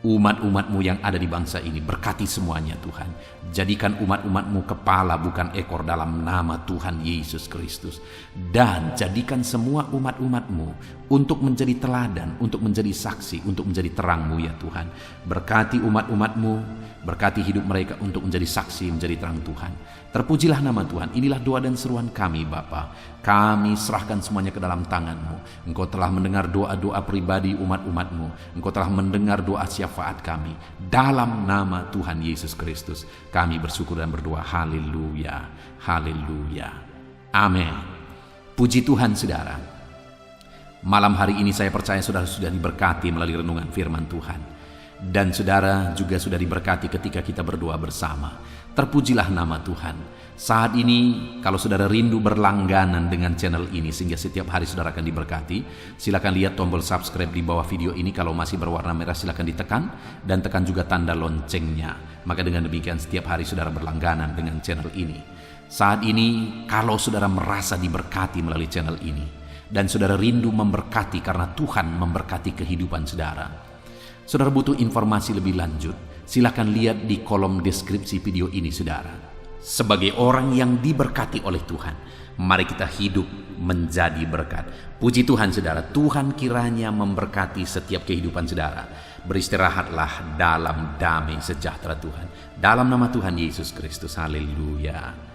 umat-umat-Mu yang ada di bangsa ini. Berkati semuanya Tuhan. Jadikan umat-umat-Mu kepala bukan ekor dalam nama Tuhan Yesus Kristus. Dan jadikan semua umat-umat-Mu untuk menjadi teladan, untuk menjadi saksi, untuk menjadi terang-Mu ya Tuhan. Berkati umat-umat-Mu, berkati hidup mereka untuk menjadi saksi, menjadi terang Tuhan. Terpujilah nama Tuhan. Inilah doa dan seruan kami Bapa. Kami serahkan semuanya ke dalam tangan-Mu. Engkau telah mendengar doa-doa pribadi umat-umat-Mu. Engkau telah mendengar doa syafaat kami. Dalam nama Tuhan Yesus Kristus kami bersyukur dan berdoa. Haleluya, haleluya, amin. Puji Tuhan saudara. Malam hari ini saya percaya saudara sudah diberkati melalui renungan firman Tuhan. Dan saudara juga sudah diberkati ketika kita berdoa bersama. Terpujilah nama Tuhan. Saat ini kalau saudara rindu berlangganan dengan channel ini sehingga setiap hari saudara akan diberkati, silakan lihat tombol subscribe di bawah video ini. Kalau masih berwarna merah silakan ditekan dan tekan juga tanda loncengnya. Maka dengan demikian setiap hari saudara berlangganan dengan channel ini. Saat ini kalau saudara merasa diberkati melalui channel ini dan saudara rindu memberkati karena Tuhan memberkati kehidupan saudara, saudara butuh informasi lebih lanjut, silakan lihat di kolom deskripsi video ini saudara. Sebagai orang yang diberkati oleh Tuhan, mari kita hidup menjadi berkat. Puji Tuhan saudara, Tuhan kiranya memberkati setiap kehidupan saudara. Beristirahatlah dalam damai sejahtera Tuhan. Dalam nama Tuhan Yesus Kristus, haleluya.